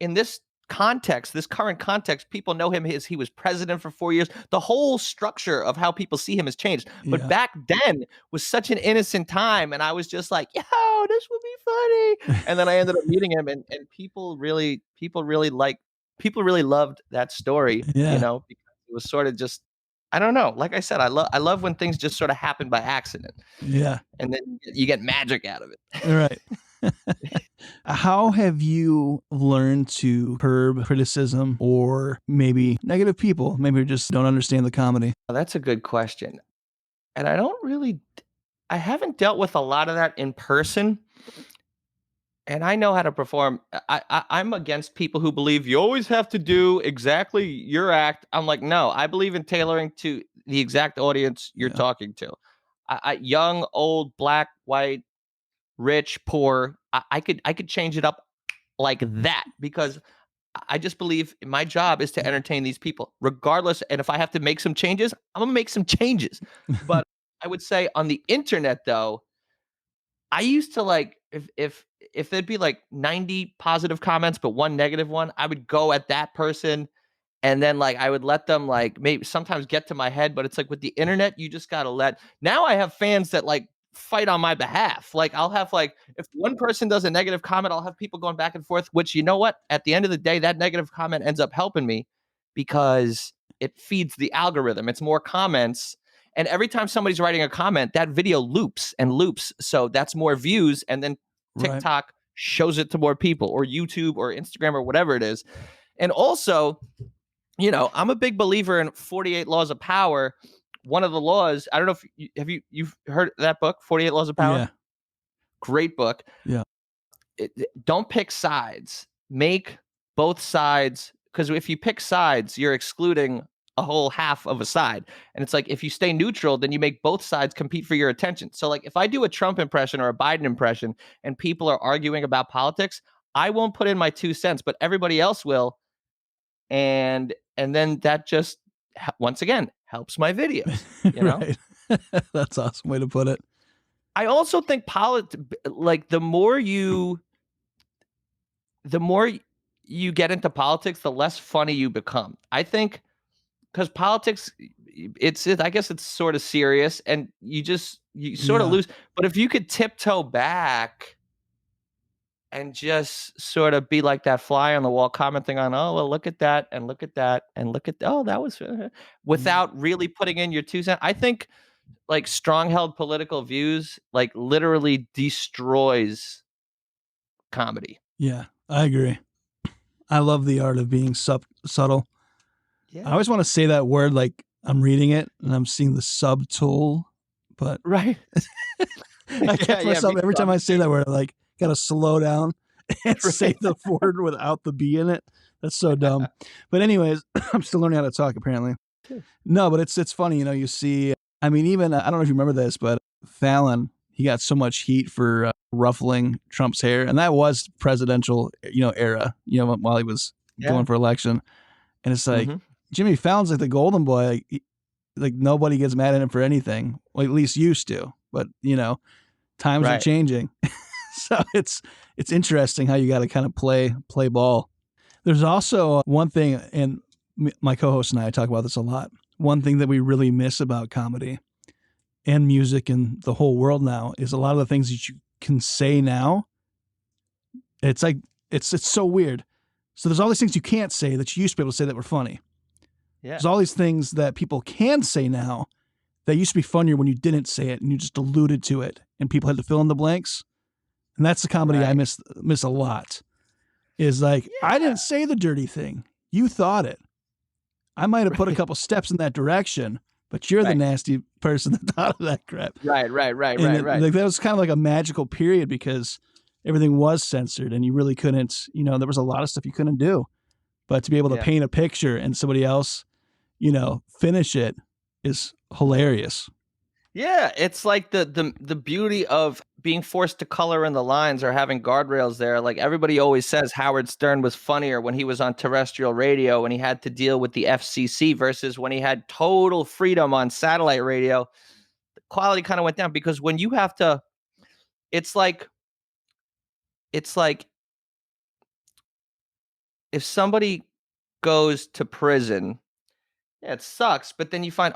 G: in this context, this current context, people know him as he was president for 4 years. The whole structure of how people see him has changed. But back then was such an innocent time. And I was just like, yo, this would be funny. And then I ended up meeting him and people really loved that story, you know, because it was sort of just, I don't know. Like I said, I love when things just sort of happen by accident.
B: Yeah.
G: And then you get magic out of it.
B: Right. How have you learned to curb criticism or maybe negative people, maybe who just don't understand the comedy?
G: Well, that's a good question. And I haven't dealt with a lot of that in person. And I know how to perform. I'm against people who believe you always have to do exactly your act. I'm like, no, I believe in tailoring to the exact audience you're talking to. Young, old, black, white, rich, poor. I could change it up like that because I just believe my job is to entertain these people regardless. And if I have to make some changes, I'm going to make some changes. But I would say on the internet, though, I used to like, if there'd be like 90 positive comments, but one negative one, I would go at that person. And then like, I would let them like maybe sometimes get to my head, but it's like with the internet, you just got to now I have fans that like fight on my behalf. Like I'll have like, if one person does a negative comment, I'll have people going back and forth, which you know what, at the end of the day, that negative comment ends up helping me because it feeds the algorithm. It's more comments. And every time somebody's writing a comment, that video loops and loops. So that's more views. And then TikTok shows it to more people or YouTube or Instagram or whatever it is. And also, you know, I'm a big believer in 48 Laws of Power. One of the laws, I don't know if you've heard that book, 48 Laws of Power?
B: Yeah.
G: Great book.
B: Yeah.
G: Don't pick sides. Make both sides, because if you pick sides, you're excluding a whole half of a side. And it's like, if you stay neutral, then you make both sides compete for your attention. So like if I do a Trump impression or a Biden impression and people are arguing about politics, I won't put in my 2 cents, but everybody else will. And then that just, once again, helps my videos, you know?
B: Right. That's an awesome way to put it.
G: I also think like the more you get into politics, the less funny you become. I think because politics, I guess it's sort of serious and you sort of lose. But if you could tiptoe back and just sort of be like that fly on the wall commenting on, oh, well, look at that and look at that and look at, oh, that was, without really putting in your 2 cents. I think like strong held political views, like literally destroys comedy.
B: Yeah, I agree. I love the art of being subtle.
G: Yeah.
B: I always want to say that word like I'm reading it and I'm seeing the subtool, but
G: right.
B: I catch myself every time I say that word. I like got to slow down and say the word without the B in it. That's so dumb. But anyways, I'm still learning how to talk apparently. No, but it's funny, you know, you see, I mean, even, I don't know if you remember this, but Fallon, he got so much heat for ruffling Trump's hair. And that was presidential, you know, era, you know, while he was going for election. And it's like, Jimmy Fallon's like the golden boy. Like nobody gets mad at him for anything. Well, at least used to. But, you know, times are changing. So it's interesting how you got to kind of play ball. There's also one thing, and my co-host and I talk about this a lot. One thing that we really miss about comedy and music and the whole world now is a lot of the things that you can say now. It's like, it's so weird. So there's all these things you can't say that you used to be able to say that were funny. Yeah. There's all these things that people can say now that used to be funnier when you didn't say it and you just alluded to it and people had to fill in the blanks. And that's the comedy I miss a lot. Is like, I didn't say the dirty thing. You thought it. I might have put a couple steps in that direction, but you're the nasty person that thought of that crap.
G: Right.
B: Like, that was kind of like a magical period because everything was censored and you really couldn't, there was a lot of stuff you couldn't do. But to be able to paint a picture and somebody else, finish it is hilarious.
G: Yeah, it's like the beauty of being forced to color in the lines or having guardrails there. Like everybody always says Howard Stern was funnier when he was on terrestrial radio and he had to deal with the FCC versus when he had total freedom on satellite radio. The quality kind of went down because when you have to, it's like if somebody goes to prison, it sucks, but then you find,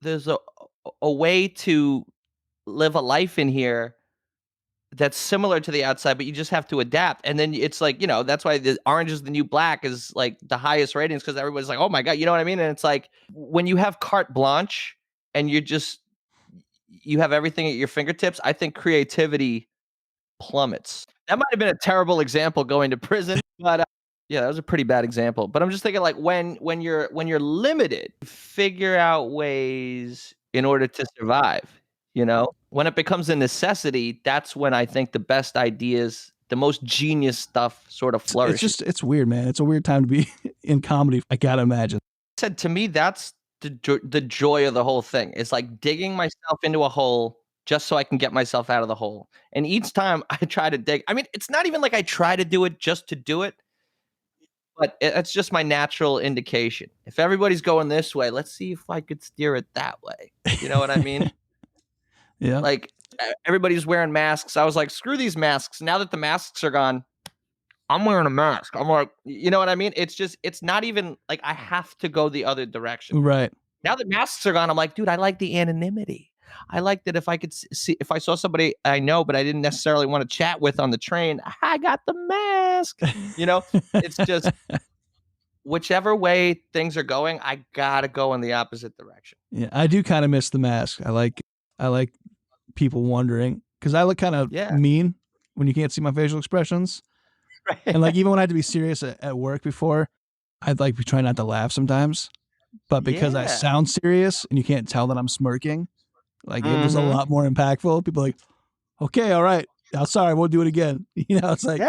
G: there's a way to live a life in here that's similar to the outside, but you just have to adapt. And then it's like, that's why the Orange is the New Black is like the highest ratings because everybody's like, oh my God, you know what I mean? And it's like when you have carte blanche and you have everything at your fingertips, I think creativity plummets. That might have been a terrible example going to prison, but yeah, that was a pretty bad example. But I'm just thinking like when you're limited, figure out ways in order to survive. When it becomes a necessity, that's when I think the best ideas, the most genius stuff sort of flourishes.
B: It's weird, man. It's a weird time to be in comedy. I gotta imagine.
G: Said to me, that's the joy of the whole thing. It's like digging myself into a hole just so I can get myself out of the hole. And each time I try to dig, I mean, it's not even like I try to do it just to do it, but it's just my natural indication. If everybody's going this way, let's see if I could steer it that way. You know what I mean?
B: Yeah.
G: Like everybody's wearing masks. I was like, screw these masks. Now that the masks are gone, I'm wearing a mask. I'm like, you know what I mean? It's not even like I have to go the other direction.
B: Right.
G: Now that masks are gone, I'm like, dude, I like the anonymity. I like that if I could see, if I saw somebody I know, but I didn't necessarily want to chat with on the train, I got the mask. It's just whichever way things are going, I gotta go in the opposite direction.
B: Yeah, I do kind of miss the mask. I like people wondering because I look kind of mean when you can't see my facial expressions.
G: Right.
B: And like even when I had to be serious at work before, I'd like be trying not to laugh sometimes. But because I sound serious and you can't tell that I'm smirking, like it was a lot more impactful. People are like, okay, all right. I'm sorry, we'll do it again. It's like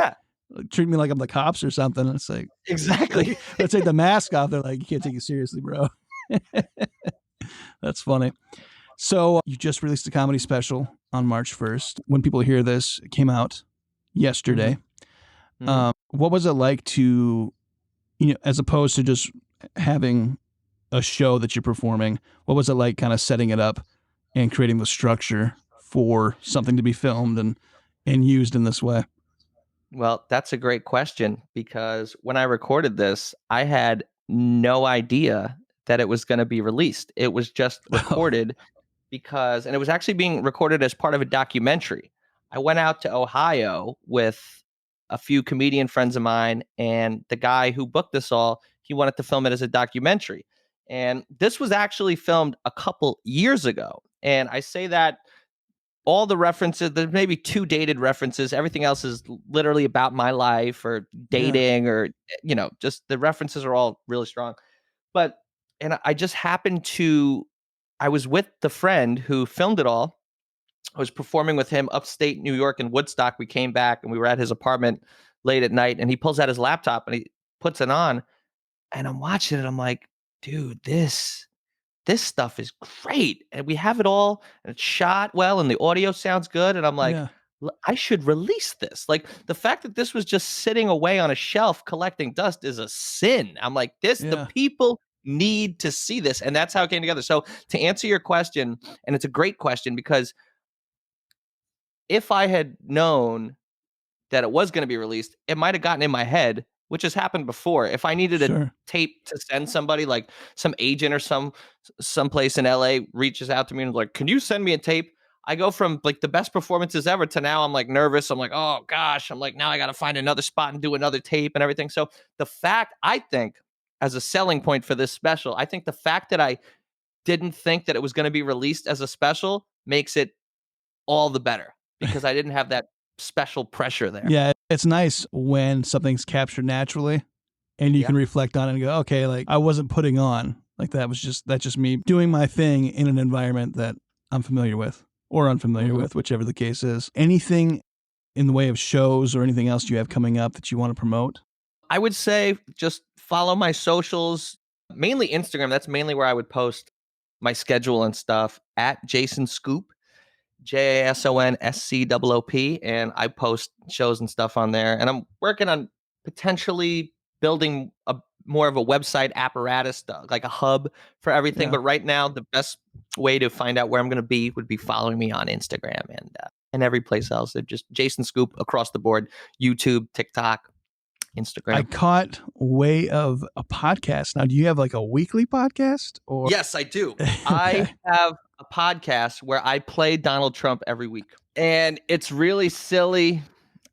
B: treat me like I'm the cops or something. It's like
G: exactly.
B: Let's take the mask off. They're like, you can't take it seriously, bro. That's funny. So you just released a comedy special on March 1st. When people hear this, it came out yesterday. What was it like to, as opposed to just having a show that you're performing, what was it like kind of setting it up and creating the structure for something to be filmed and used in this way?
G: Well, that's a great question because when I recorded this, I had no idea that it was going to be released. It was just recorded and it was actually being recorded as part of a documentary. I went out to Ohio with a few comedian friends of mine, and the guy who booked this all, he wanted to film it as a documentary. And this was actually filmed a couple years ago. And I say that all the references, there's maybe 2 dated references. Everything else is literally about my life or dating or, just the references are all really strong. And I just happened to, I was with the friend who filmed it all. I was performing with him upstate New York in Woodstock. We came back and we were at his apartment late at night and he pulls out his laptop and he puts it on and I'm watching it. I'm like, dude, this stuff is great. And we have it all and it's shot well and the audio sounds good. And I'm like, I should release this. Like the fact that this was just sitting away on a shelf collecting dust is a sin. I'm like, the people need to see this. And that's how it came together. So to answer your question, and it's a great question because if I had known that it was going to be released, it might have gotten in my head, which has happened before. If I needed a tape to send somebody, like some agent or someplace in LA reaches out to me and is like, can you send me a tape? I go from like the best performances ever to now I'm like nervous. I'm like, oh gosh, I'm like, now I got to find another spot and do another tape and everything. So the fact, I think, as a selling point for this special, I think the fact that I didn't think that it was going to be released as a special makes it all the better because I didn't have that special pressure there.
B: Yeah, it's nice when something's captured naturally and you can reflect on it and go, okay, like I wasn't putting on, like that's just me doing my thing in an environment that I'm familiar with or unfamiliar with, whichever the case is. Anything in the way of shows or anything else you have coming up that you want to promote?
G: I would say just follow my socials, mainly Instagram. That's mainly where I would post my schedule and stuff at Jason Scoop, JASONSCOOP. And I post shows and stuff on there. And I'm working on potentially building more of a website apparatus, like a hub for everything. But right now, the best way to find out where I'm going to be would be following me on Instagram and every place else. They're just Jason Scoop across the board, YouTube, TikTok, Instagram.
B: I caught way of a podcast. Now, do you have like a weekly podcast? Or
G: Yes, I do. I have a podcast where I play Donald Trump every week. And it's really silly.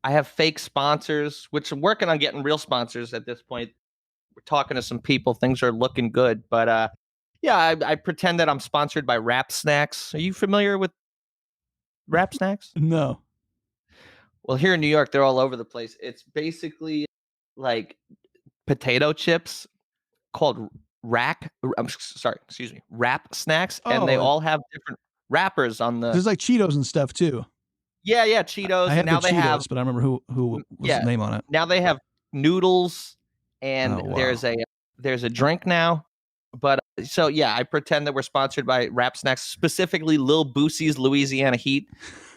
G: I have fake sponsors, which I'm working on getting real sponsors at this point. We're talking to some people. Things are looking good. But I pretend that I'm sponsored by Wrap Snacks. Are you familiar with Wrap Snacks?
B: No.
G: Well, here in New York, they're all over the place. It's basically like potato chips called Wrap Snacks. And they all have different wrappers on the...
B: There's like Cheetos and stuff too.
G: Yeah, Cheetos.
B: I have
G: now
B: the
G: they
B: Cheetos,
G: have,
B: but I remember who was the name on it.
G: Now they have noodles, and there's a drink now. But so I pretend that we're sponsored by Wrap Snacks, specifically Lil Boosie's Louisiana Heat,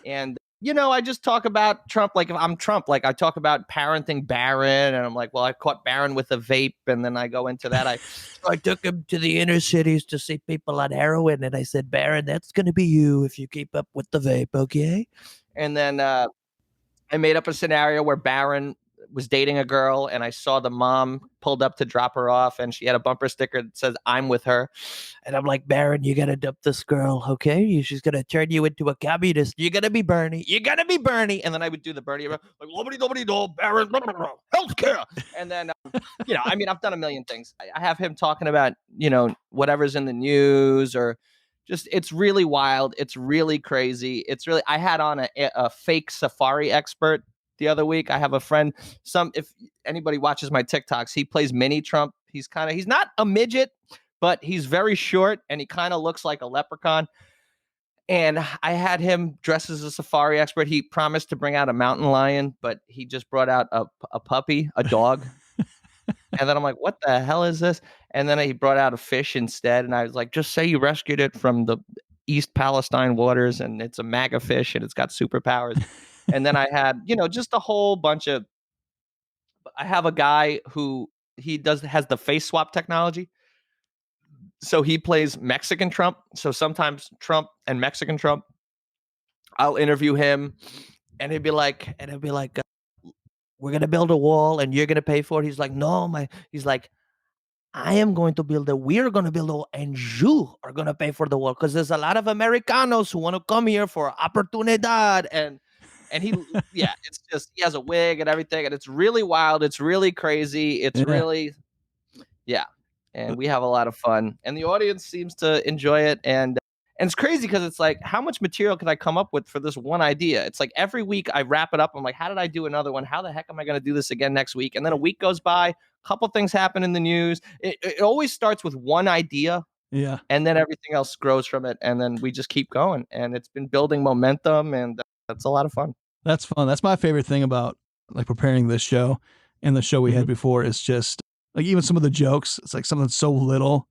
G: and I just talk about Trump like if I'm Trump. Like I talk about parenting Barron, and I'm like, well, I caught Barron with a vape, and then I go into that.
E: I took him to the inner cities to see people on heroin, and I said, Barron, that's going to be you if you keep up with the vape, okay?
G: And then I made up a scenario where Barron was dating a girl, and I saw the mom pulled up to drop her off, and she had a bumper sticker that says, I'm with her.
E: And I'm like, Barron, you got to dump this girl, okay? She's going to turn you into a communist. You're going to be Bernie. You're going to be Bernie.
G: And then I would do the Bernie, like, nobody, Barron, healthcare. And then, I've done a million things. I have him talking about, whatever's in the news or just, it's really wild. It's really crazy. I had on a fake safari expert the other week. I have a friend, if anybody watches my TikToks, he plays mini Trump. He's not a midget, but he's very short and he kind of looks like a leprechaun. And I had him dressed as a safari expert. He promised to bring out a mountain lion, but he just brought out a puppy, a dog. And then I'm like, what the hell is this? And then he brought out a fish instead. And I was like, just say you rescued it from the East Palestine waters and it's a MAGA fish and it's got superpowers. And then I had, just a whole bunch of, I have a guy who has the face swap technology. So he plays Mexican Trump. So sometimes Trump and Mexican Trump, I'll interview him and he'll be like,
E: we're going to build a wall and you're going to pay for it. He's like, he's like, we're going to build a wall and you are going to pay for the wall. Because there's a lot of Americanos who want to come here for oportunidad. And he, it's just, he has a wig and everything. And it's really wild. It's really crazy. It's really, and we have a lot of fun. And the audience seems to enjoy it. And it's crazy because it's like, how much material can I come up with for this one idea? It's like every week I wrap it up. I'm like, how did I do another one? How the heck am I going to do this again next week? And then a week goes by, a couple things happen in the news. It always starts with one idea.
B: Yeah.
G: And then everything else grows from it. And then we just keep going. And it's been building momentum. And that's a lot of fun.
B: That's fun. That's my favorite thing about like preparing this show and the show we had before is just like even some of the jokes. It's like something so little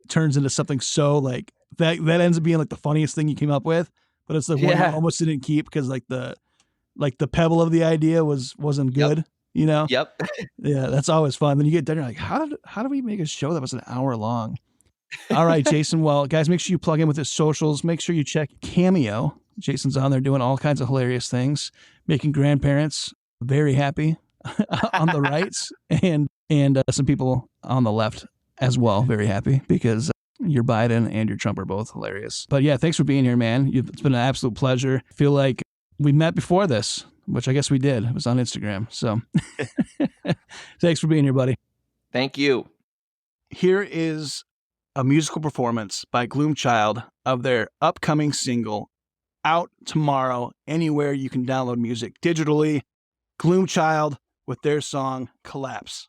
B: turns into something so like that ends up being like the funniest thing you came up with, but it's like one you almost didn't keep because like the pebble of the idea wasn't good,
G: Yep.
B: Yeah, that's always fun. Then you get done, you're like, how do we make a show that was an hour long? All right, Jason. Well, guys, make sure you plug in with his socials. Make sure you check Cameo. Jason's on there doing all kinds of hilarious things, making grandparents very happy on the right, and some people on the left as well very happy because your Biden and your Trump are both hilarious. But yeah, thanks for being here, man. It's been an absolute pleasure. I feel like we met before this, which I guess we did. It was on Instagram. So thanks for being here, buddy.
G: Thank you.
B: Here is a musical performance by Gloomchild of their upcoming single, out tomorrow anywhere you can download music digitally. Gloomchild with their song Collapse.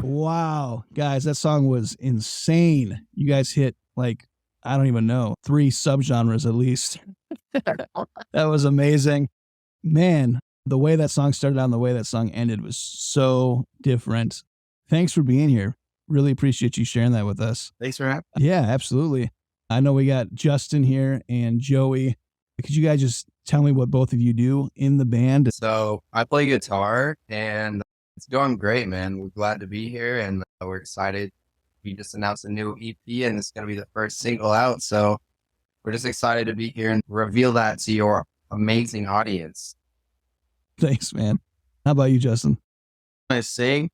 B: Wow. Guys, that song was insane. You guys hit, like, I don't even know, 3 subgenres at least. That was amazing. Man, the way that song started out and the way that song ended was so different. Thanks for being here. Really appreciate you sharing that with us.
H: Thanks for having
B: Yeah, absolutely. I know we got Justin here and Joey. Could you guys just tell me what both of you do in the band?
I: So I play guitar and it's going great, man. We're glad to be here and we're excited. We just announced a new EP and it's going to be the first single out. So we're just excited to be here and reveal that to your amazing audience.
B: Thanks, man. How about you, Justin?
H: I sing,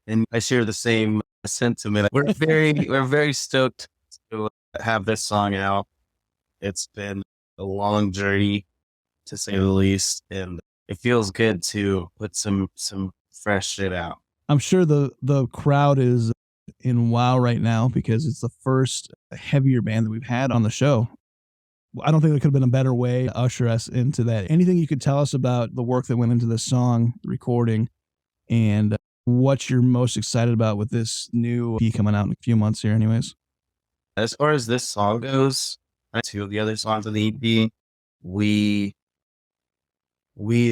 H: and I share the same sentiment. We're very stoked to have this song out. It's been a long journey, to say the least, and it feels good to put some fresh shit out.
B: I'm sure the crowd is in wow right now because it's the first heavier band that we've had on the show. I don't think there could have been a better way to usher us into that. Anything you could tell us about the work that went into this song, the recording, and what you're most excited about with this new EP coming out in a few months here anyways?
H: As far as this song goes, two of the other songs of the EP, we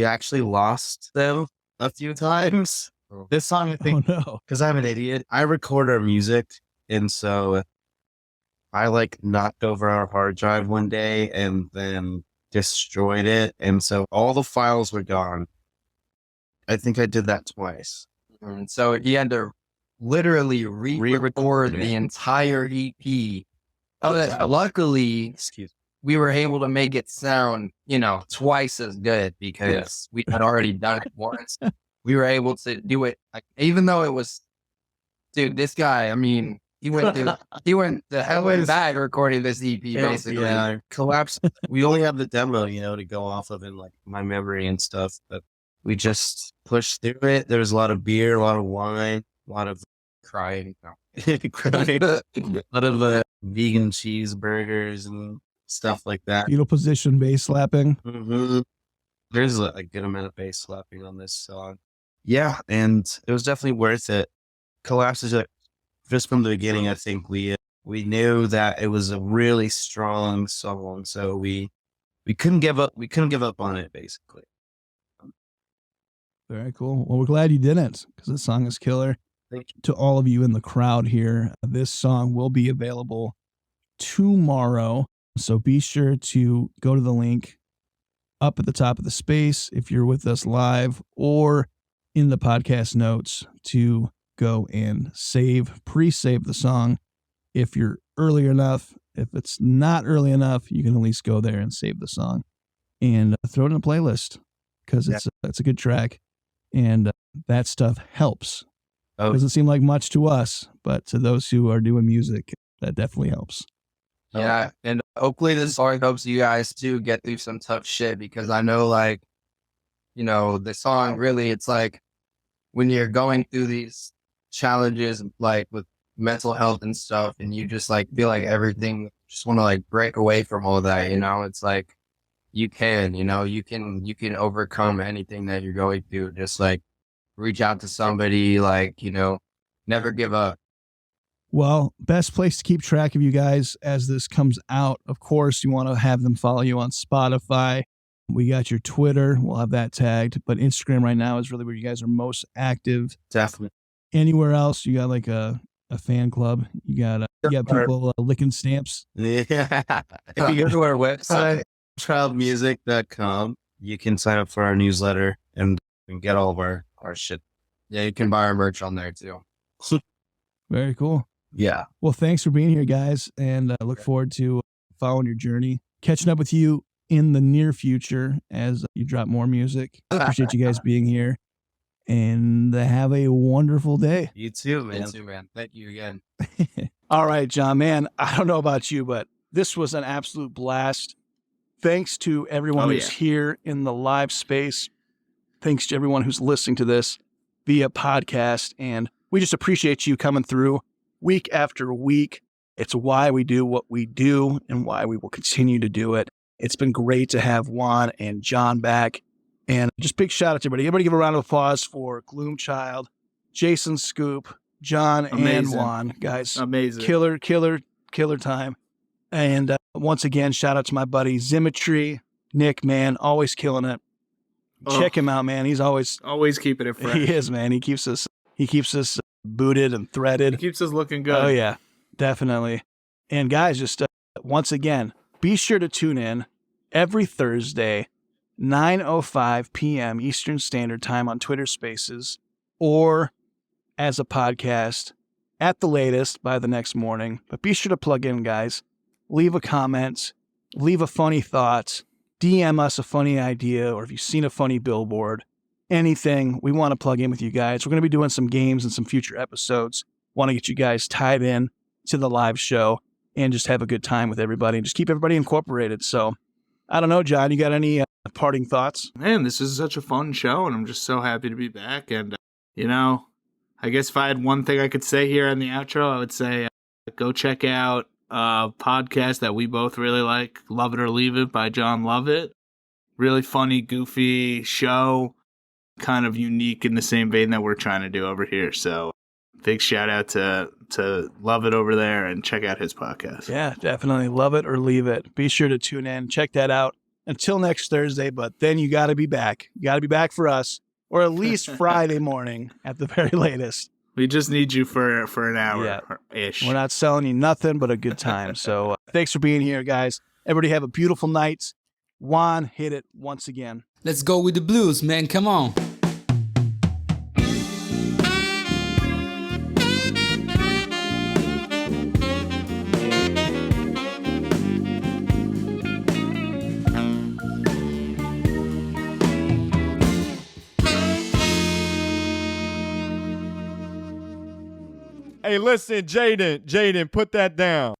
H: actually lost them a few times. This song, I think,
B: Oh no.
H: because I'm an idiot, I record our music, and so I knocked over our hard drive one day and then destroyed it, and so all the files were gone. I think I did that twice.
I: And so he had to literally re-record the entire EP. Luckily, we were able to make it sound, twice as good because we had already done it once. We were able to do it, even though it was, dude, this guy, I mean, he went the hell way back recording this EP, basically.
H: Yeah, collapse. We only have the demo, to go off of in my memory and stuff, but we just pushed through it. There was a lot of beer, a lot of wine, a lot of
I: Crying.
H: crying, a lot of vegan cheeseburgers and stuff like that.
B: Fetal position, bass slapping.
H: Mm-hmm. There's a good amount of bass slapping on this song. Yeah, and it was definitely worth it. Collapse is just from the beginning. I think we knew that it was a really strong song, so we couldn't give up. We couldn't give up on it, basically.
B: Very cool. Well, we're glad you didn't because this song is killer.
H: Thank you.
B: To all of you in the crowd here, this song will be available tomorrow. So be sure to go to the link up at the top of the space if you're with us live or in the podcast notes to go and pre-save the song. If you're early enough, if it's not early enough, you can at least go there and save the song and throw it in a playlist because it's a good track. And that stuff helps.
H: Oh.
B: Doesn't seem like much to us, but to those who are doing music, that definitely helps.
I: Yeah, and hopefully this song helps you guys too get through some tough shit because I know the song really, it's when you're going through these challenges with mental health and stuff and you just feel like everything just want to break away from all that, it's you can overcome anything that you're going through. Just reach out to somebody, never give up.
B: Well, best place to keep track of you guys as this comes out. Of course, you want to have them follow you on Spotify. We got your Twitter. We'll have that tagged. But Instagram right now is really where you guys are most active.
H: Definitely.
B: Anywhere else, you got a fan club. You got people licking stamps.
H: Yeah. If you go to our website, childmusic.com, you can sign up for our newsletter and get all of our shit.
I: Yeah, you can buy our merch on there too.
B: Very cool.
H: Yeah.
B: Well, thanks for being here, guys, and I look forward to following your journey, catching up with you in the near future as you drop more music. Appreciate you guys being here, and have a wonderful day.
H: You too, man.
I: You too, man. Thank you again.
B: All right, John, man, I don't know about you, but this was an absolute blast. Thanks to everyone who's here in the live space. Thanks to everyone who's listening to this via podcast, and we just appreciate you coming through week after week. It's why we do what we do and why we will continue to do it. It's been great to have Juan and John back. And just big shout out to everybody. Everybody give a round of applause for Gloomchild, Jason Scoop, John, and Juan. Guys,
A: Amazing.
B: Killer time. And once again, shout out to my buddy Zimetry, Nick, man, always killing it. Check him out, man. He's always
A: keeping it fresh.
B: He is, man. He keeps us He keeps us booted and threaded.
A: It keeps us looking good.
B: Oh, yeah, definitely. And guys, just once again, be sure to tune in every Thursday, 9:05 p.m. Eastern Standard Time on Twitter Spaces, or as a podcast at the latest by the next morning. But be sure to plug in, guys. Leave a comment, leave a funny thought, DM us a funny idea, or if you've seen a funny billboard, anything. We want to plug in with you guys. We're going to be doing some games and some future episodes. Want to get you guys tied in to the live show and just have a good time with everybody and just keep everybody incorporated. So, I don't know, John, you got any parting thoughts?
A: Man, this is such a fun show, and I'm just so happy to be back. And, you know, I guess if I had one thing I could say here in the outro, I would say go check out a podcast that we both really like, Love It or Leave It by John Lovett. Really funny, goofy show, kind of unique in the same vein that we're trying to do over here. So big shout out to Love It over there, and check out his podcast.
B: Yeah, definitely. Love It or Leave It. Be sure to tune in. Check that out. Until next Thursday, but then you got to be back. You got to be back for us, or at least Friday morning at the very latest.
A: We just need you for an hour-ish.
B: We're not selling you nothing but a good time. So thanks for being here, guys. Everybody have a beautiful night. Juan, hit it once again.
C: Let's go with the blues, man. Come on.
F: Hey, listen, Jaden, put that down.